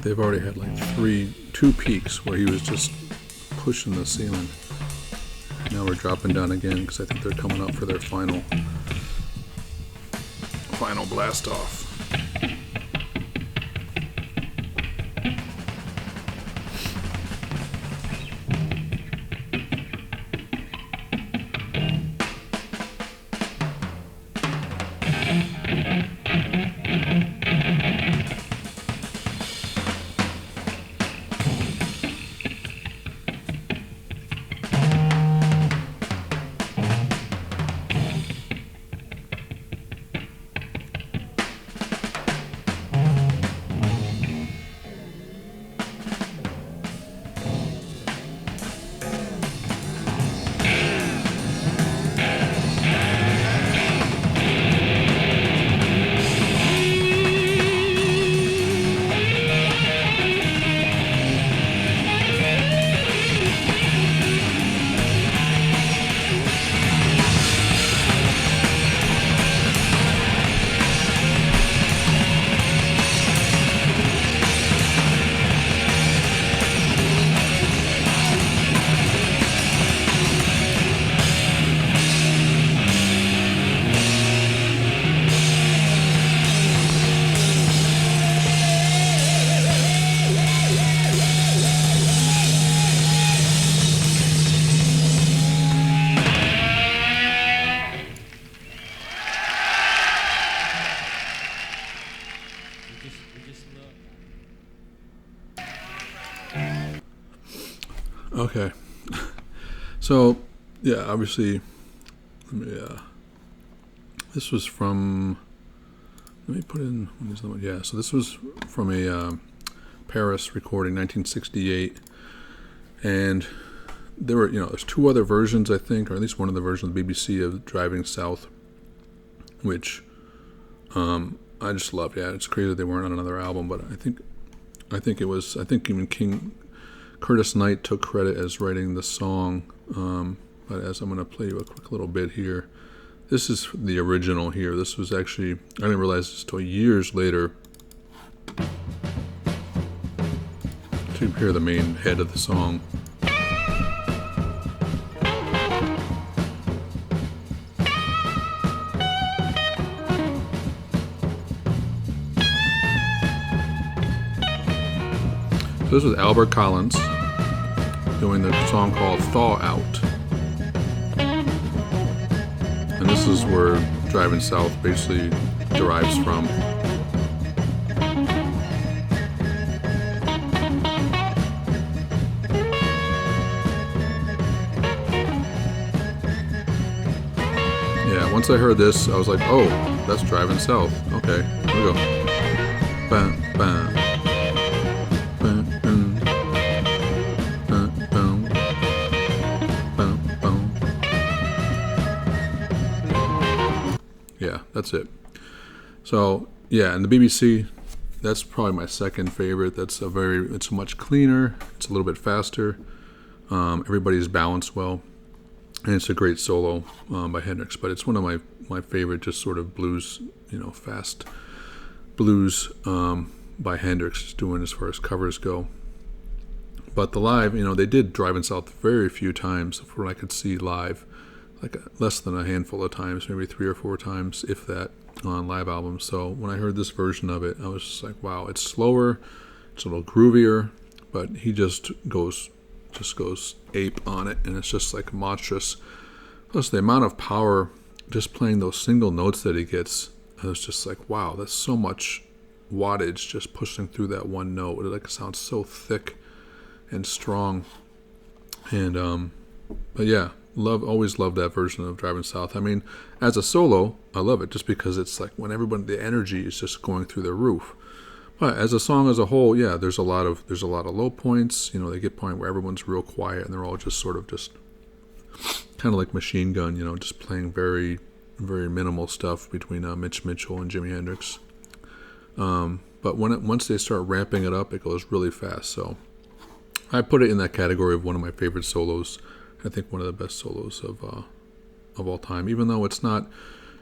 A: They've already had like two peaks where he was just pushing the ceiling. Now we're dropping down again because I think they're coming up for their final blast off. Okay. So, yeah, obviously, this was from, let me put in, yeah, so this was from a Paris recording, 1968, and there were, there's two other versions, I think, or at least one of the versions of the BBC of Driving South, which I just loved. Yeah, it's crazy that they weren't on another album, but I think even Curtis Knight took credit as writing the song, but as I'm going to play you a quick little bit here, this is the original here. This was actually, I didn't realize this until years later, to hear the main head of the song. So this was Albert Collins doing the song called Thaw Out. And this is where Driving South basically derives from. Yeah, once I heard this, I was like, oh, that's Driving South. Okay, here we go. Bam, bam. Yeah, that's it. So, yeah, and the BBC, that's probably my second favorite. It's much cleaner. It's a little bit faster. Everybody's balanced well. And it's a great solo by Hendrix. But it's one of my favorite just sort of blues, fast blues by Hendrix, doing as far as covers go. But the live, they did Driving South very few times from what I could see live. Like less than a handful of times, maybe 3 or 4 times, if that, on live albums. So when I heard this version of it, I was just like, wow, it's slower, it's a little groovier, but he just goes ape on it, and it's just like monstrous. Plus the amount of power just playing those single notes that he gets, I was just like, wow, that's so much wattage just pushing through that one note. It sounds so thick and strong. And but yeah, always loved that version of Driving South. I mean, as a solo, I love it just because it's like when the energy is just going through the roof. But as a song as a whole, yeah, there's a lot of low points. They get point where everyone's real quiet and they're all just sort of just kind of like Machine Gun, just playing very, very minimal stuff between Mitch Mitchell and Jimi Hendrix. But once they start ramping it up, it goes really fast. So I put it in that category of one of my favorite solos. I think one of the best solos of all time, even though it's not,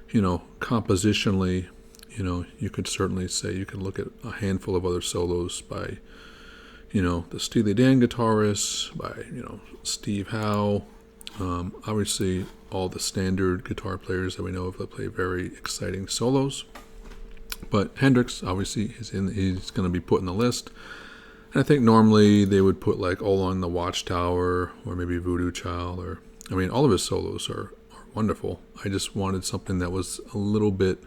A: compositionally, you could certainly say you can look at a handful of other solos by, the Steely Dan guitarists, by, Steve Howe, obviously all the standard guitar players that we know of that play very exciting solos. But Hendrix, obviously, he's going to be put in the list. I think normally they would put like All Along the Watchtower or maybe Voodoo Child all of his solos are wonderful. I just wanted something that was a little bit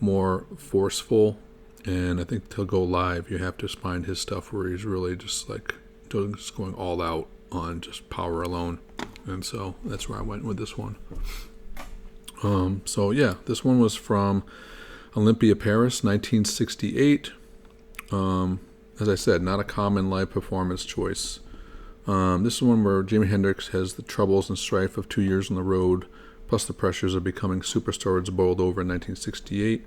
A: more forceful. And I think to go live, you have to find his stuff where he's really just like just going all out on just power alone. And so that's where I went with this one. So yeah, this one was from Olympia, Paris, 1968. As I said, not a common live performance choice. This is one where Jimi Hendrix has the troubles and strife of 2 years on the road, plus the pressures of becoming superstars boiled over in 1968.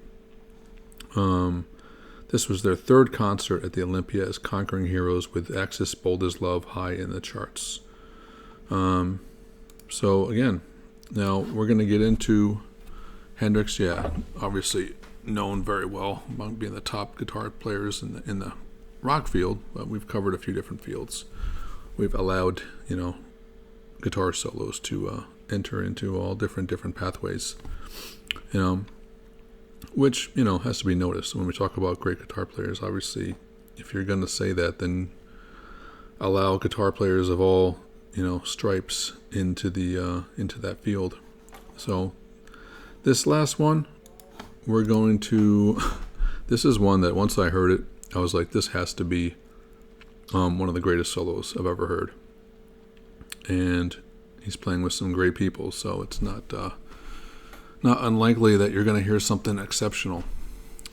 A: This was their third concert at the Olympia as Conquering Heroes, with Axis Bold as Love high in the charts. So again, now we're going to get into Hendrix. Yeah, obviously known very well among being the top guitar players in the rock field, but we've covered a few different fields. We've allowed, guitar solos to enter into all different pathways, which, has to be noticed when we talk about great guitar players. Obviously, if you're going to say that, then allow guitar players of all, stripes into that field. So this last one, we're going to, this is one that once I heard it, I was like, this has to be one of the greatest solos I've ever heard. And he's playing with some great people, so it's not unlikely that you're going to hear something exceptional.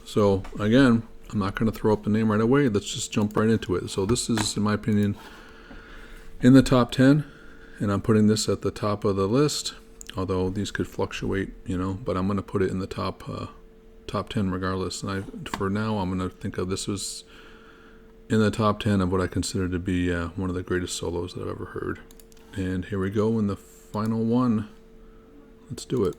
A: So again, I'm not going to throw up the name right away. Let's just jump right into it. So this is, in my opinion, in the top 10, and I'm putting this at the top of the list, although these could fluctuate, but I'm going to put it in the top 10 regardless. And for now, I'm going to think of this as in the top 10 of what I consider to be one of the greatest solos that I've ever heard. And here we go in the final one. Let's do it.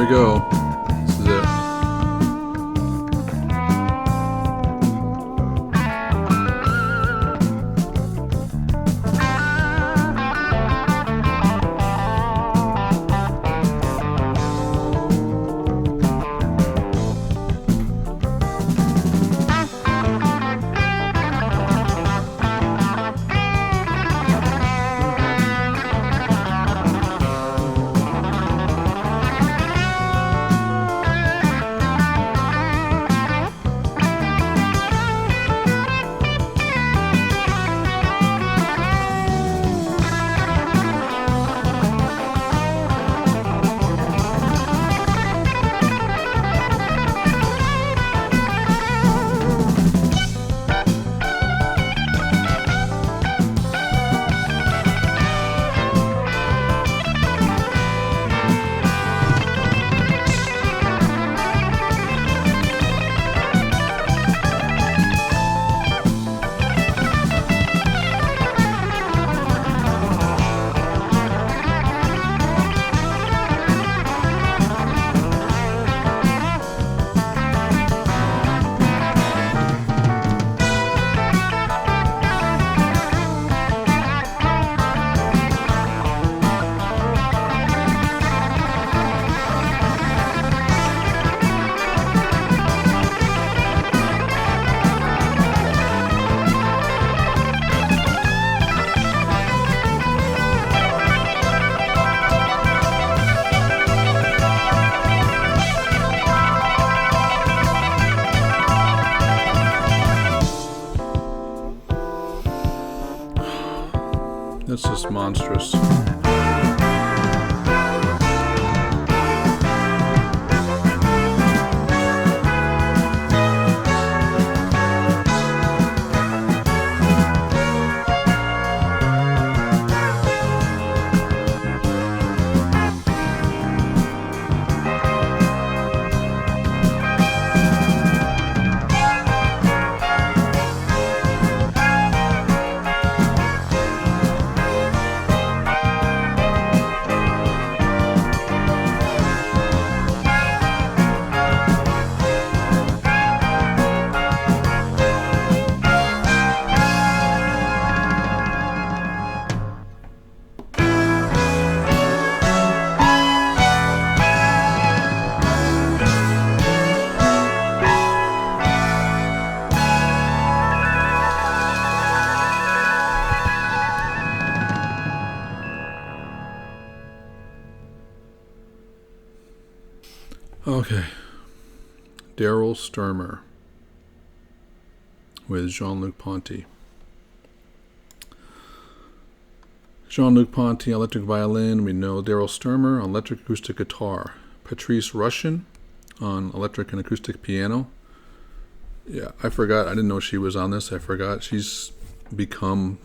A: we go. This is it. That's just monstrous. Okay. Daryl Stuermer with Jean-Luc Ponty. Jean-Luc Ponty, electric violin. We know Daryl Stuermer on electric acoustic guitar. Patrice Rushen on electric and acoustic piano. Yeah, I forgot. I didn't know she was on this. I forgot. She's become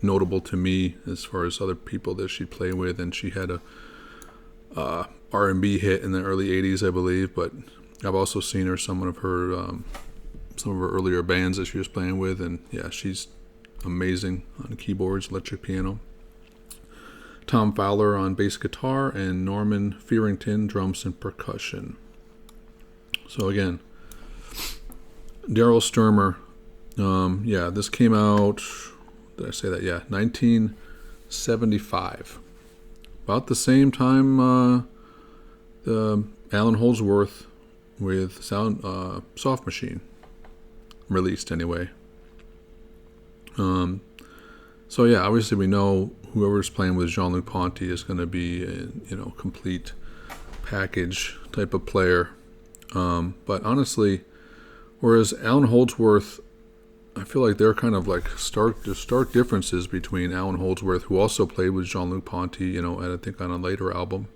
A: notable to me as far as other people that she'd play with, and she had a R&B hit in the early 80s, I believe, but I've also seen her some of her earlier bands that she was playing with, and yeah, she's amazing on keyboards, electric piano. Tom Fowler on bass guitar, and Norman Fearington drums and percussion. So again, Daryl Stuermer, yeah, this came out, did I say that? Yeah, 1975. About the same time Allan Holdsworth with Soft Machine released anyway. So yeah, obviously we know whoever's playing with Jean-Luc Ponty is going to be a complete package type of player. But honestly, whereas Allan Holdsworth, I feel like they're kind of like stark differences between Allan Holdsworth, who also played with Jean-Luc Ponty, I think on a later album,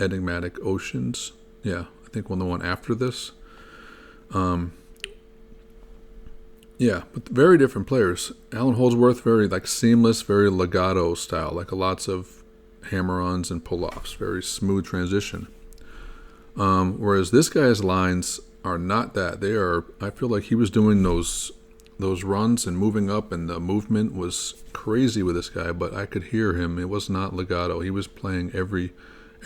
A: Enigmatic Oceans. Yeah, I think the one after this. Yeah, but very different players. Allan Holdsworth, very like seamless, very legato style, like lots of hammer-ons and pull-offs, very smooth transition. Whereas this guy's lines are not that. They are. I feel like he was doing those runs and moving up, and the movement was crazy with this guy. But I could hear him. It was not legato. He was playing every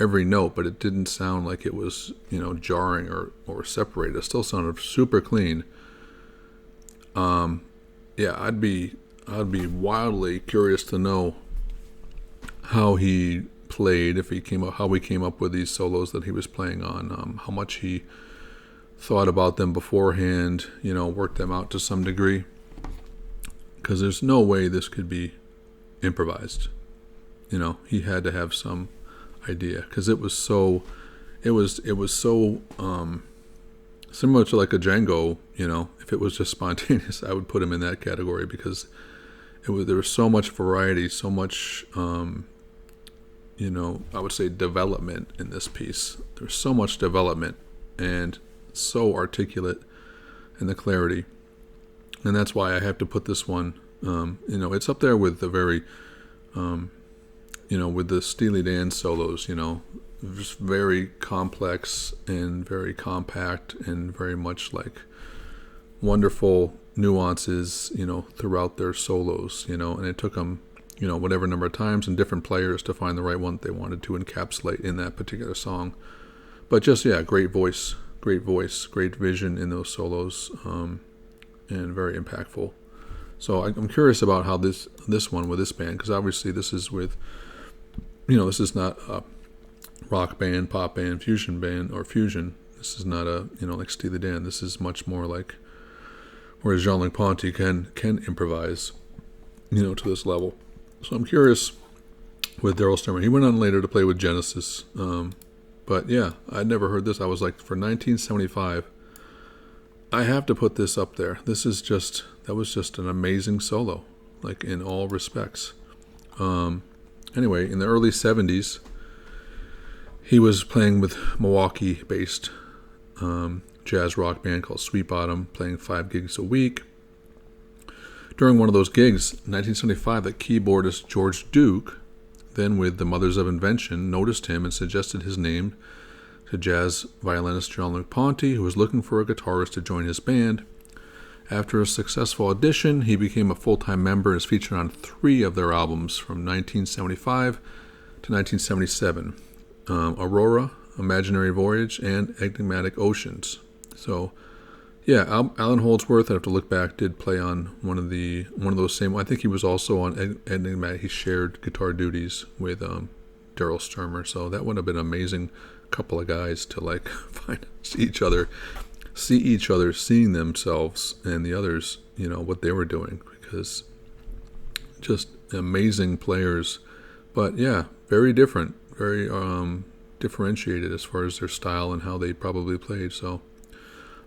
A: every note, but it didn't sound like it was, jarring or separated. It still sounded super clean. Yeah, I'd be wildly curious to know how he played, how he came up with these solos that he was playing on, how much he thought about them beforehand, worked them out to some degree, because there's no way this could be improvised. He had to have some idea, because it was so similar to like a Django. If it was just spontaneous, I would put him in that category, because there was so much variety, so much I would say development in this piece. There's so much development and so articulate in the clarity, and that's why I have to put this one. It's up there with the very with the Steely Dan solos, just very complex and very compact and very much like wonderful nuances, throughout their solos, and it took them, whatever number of times and different players to find the right one that they wanted to encapsulate in that particular song. But just, great voice, great vision in those solos, and very impactful. So I'm curious about how this one with this band, because obviously this is with, this is not a rock band, pop band, fusion band, or fusion. This is not a, like Steely Dan. This is much more like, whereas Jean-Luc Ponty can improvise, to this level. So I'm curious with Daryl Stuermer. He went on later to play with Genesis. But yeah, I'd never heard this. I was like, for 1975, I have to put this up there. That was just an amazing solo, like in all respects. Anyway, in the early 70s, he was playing with Milwaukee-based jazz rock band called Sweet Bottom, playing 5 gigs a week. During one of those gigs, 1975, the keyboardist George Duke, then with the Mothers of Invention, noticed him and suggested his name to jazz violinist Jean-Luc Ponty, who was looking for a guitarist to join his band. After a successful audition, he became a full-time member and is featured on 3 of their albums from 1975 to 1977, Aurora, Imaginary Voyage, and Enigmatic Oceans. So, yeah, Allan Holdsworth, I have to look back, did play on one of those same. I think he was also on Enigmatic. He shared guitar duties with Daryl Stuermer. So that would have been an amazing couple of guys to see each other, seeing themselves and the others, what they were doing, because just amazing players. But yeah, very different, very differentiated as far as their style and how they probably played. So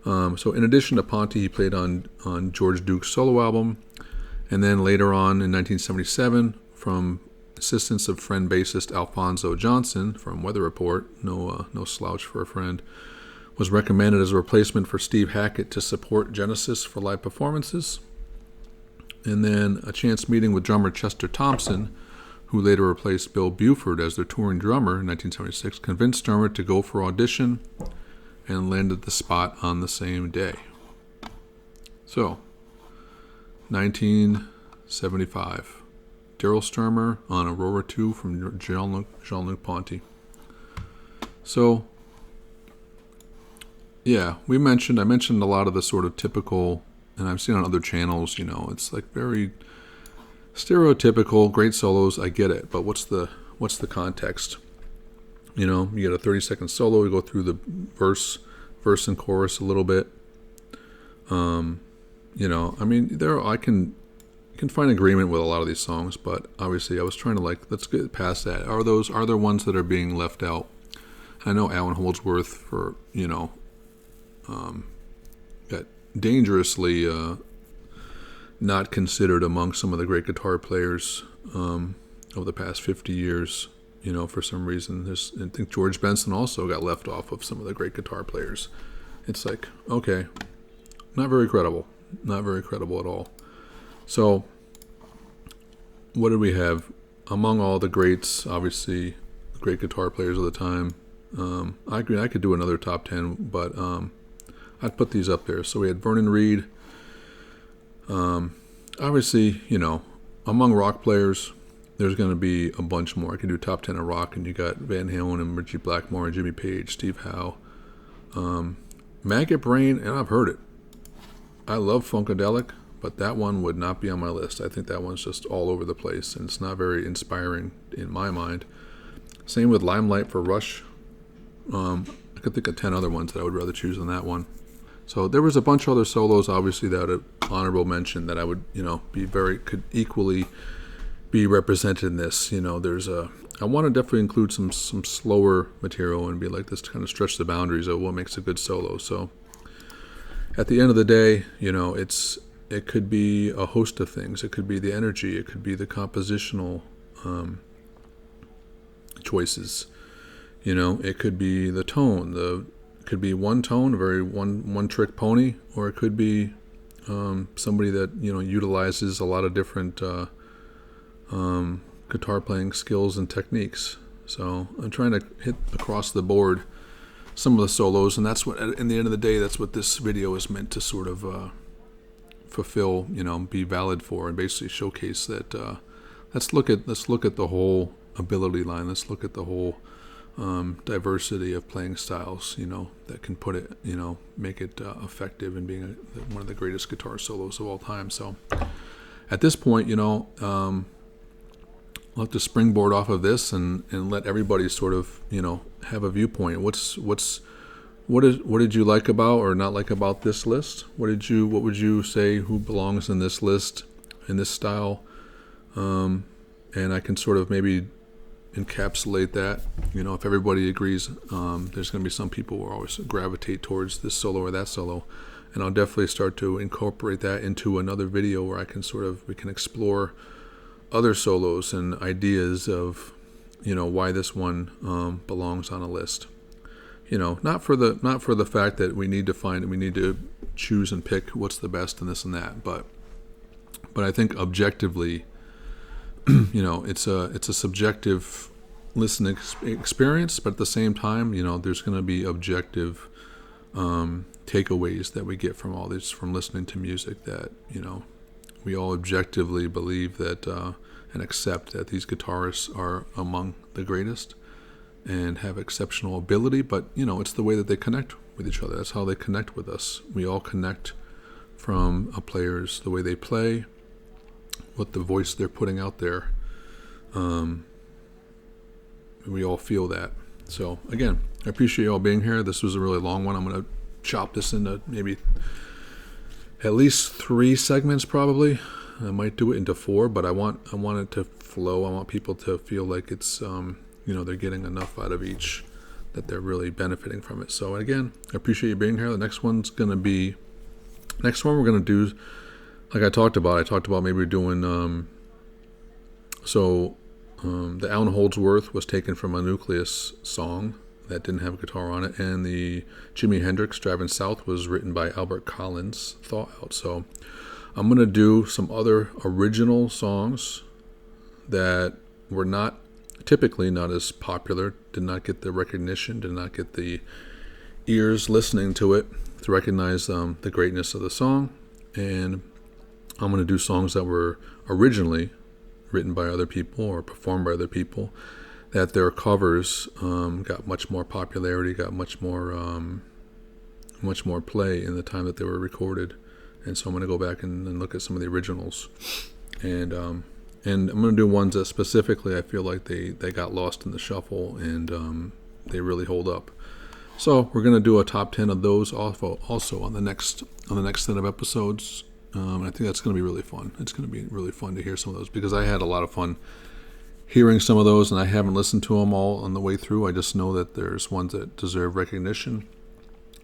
A: in addition to Ponty, he played on George Duke's solo album, and then later on in 1977, from assistance of friend bassist Alphonso Johnson from Weather Report, no slouch for a friend, was recommended as a replacement for Steve Hackett to support Genesis for live performances. And then a chance meeting with drummer Chester Thompson, who later replaced Bill Buford as their touring drummer in 1976, convinced Stuermer to go for audition and landed the spot on the same day. So, 1975. Daryl Stuermer on Aurora 2 from Jean-Luc Ponty. So, yeah, I mentioned a lot of the sort of typical, and I've seen on other channels, it's like very stereotypical, great solos, I get it, but what's the context? You get a 30-second solo, we go through the verse and chorus a little bit. I can find agreement with a lot of these songs, but obviously I was trying to let's get past that. Are there ones that are being left out? I know Allan Holdsworth for, got dangerously not considered among some of the great guitar players of the past 50 years. For some reason. I think George Benson also got left off of some of the great guitar players. It's like, okay, not very credible at all. So, what did we have? Among all the greats, obviously, great guitar players of the time, I could do another top 10, but I'd put these up there. So we had Vernon Reid. Obviously, among rock players, there's going to be a bunch more. I could do top 10 of rock, and you got Van Halen and Richie Blackmore and Jimmy Page, Steve Howe, Maggot Brain, and I've heard it. I love Funkadelic, but that one would not be on my list. I think that one's just all over the place, and it's not very inspiring in my mind. Same with Limelight for Rush. I could think of 10 other ones that I would rather choose than that one. So there was a bunch of other solos, obviously, that an honorable mention that I would, could equally be represented in this. I want to definitely include some slower material and be like this to kind of stretch the boundaries of what makes a good solo. So at the end of the day, it could be a host of things. It could be the energy. It could be the compositional choices. It could be the tone. It could be one tone, a very one-trick pony, or it could be somebody that utilizes a lot of different guitar playing skills and techniques. So I'm trying to hit across the board some of the solos, and that's what, in the end of the day, that's what this video is meant to sort of fulfill, be valid for, and basically showcase that. Let's look at the whole ability line. Let's look at the whole diversity of playing styles, that can put it, make it effective in being one of the greatest guitar solos of all time. So at this point, I'll have to springboard off of this and let everybody sort of, have a viewpoint. What did you like about or not like about this list? What would you say who belongs in this list, in this style? And I can sort of maybe encapsulate that. If everybody agrees, there's going to be some people who always gravitate towards this solo or that solo, and I'll definitely start to incorporate that into another video where we can explore other solos and ideas of, why this one belongs on a list. Not for the fact that we need to choose and pick what's the best and this and that, but I think objectively, it's a subjective listening experience, but at the same time, there's going to be objective takeaways that we get from all this, from listening to music, that we all objectively believe that and accept that these guitarists are among the greatest and have exceptional ability, but it's the way that they connect with each other. That's how they connect with us. We all connect from a player's, the way they play, what the voice they're putting out there. We all feel that. So again, I appreciate you all being here. This was a really long one. I'm going to chop this into maybe at least 3 segments probably. I might do it into 4, but I want it to flow. I want people to feel like it's they're getting enough out of each, that they're really benefiting from it. So again, I appreciate you being here. The next one we're going to do, like I talked about maybe doing the Allan Holdsworth was taken from a Nucleus song that didn't have a guitar on it, and the Jimi Hendrix Drivin' South was written by Albert Collins, Thaw Out. So I'm going to do some other original songs that were typically not as popular, did not get the recognition, did not get the ears listening to it to recognize the greatness of the song. And I'm going to do songs that were originally written by other people or performed by other people, that their covers got much more popularity, got much more play in the time that they were recorded. And so I'm going to go back and look at some of the originals, and I'm going to do ones that specifically I feel like they got lost in the shuffle, and they really hold up. So we're going to do a top 10 of those also on the next set of episodes. I think that's going to be really fun. It's going to be really fun to hear some of those, because I had a lot of fun hearing some of those, and I haven't listened to them all on the way through. I just know that there's ones that deserve recognition,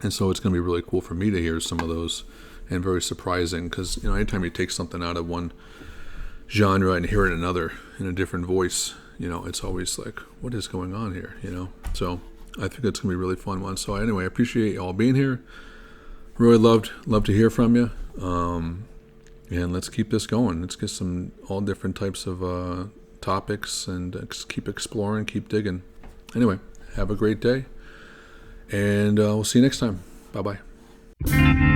A: and so it's going to be really cool for me to hear some of those, and very surprising, because anytime you take something out of one genre and hear it in another, in a different voice, it's always like, what is going on here? So I think it's going to be a really fun one. So anyway, I appreciate you all being here. Really love to hear from you. And let's keep this going. Let's get some all different types of topics, and keep exploring, keep digging. Anyway, have a great day, and we'll see you next time. Bye-bye.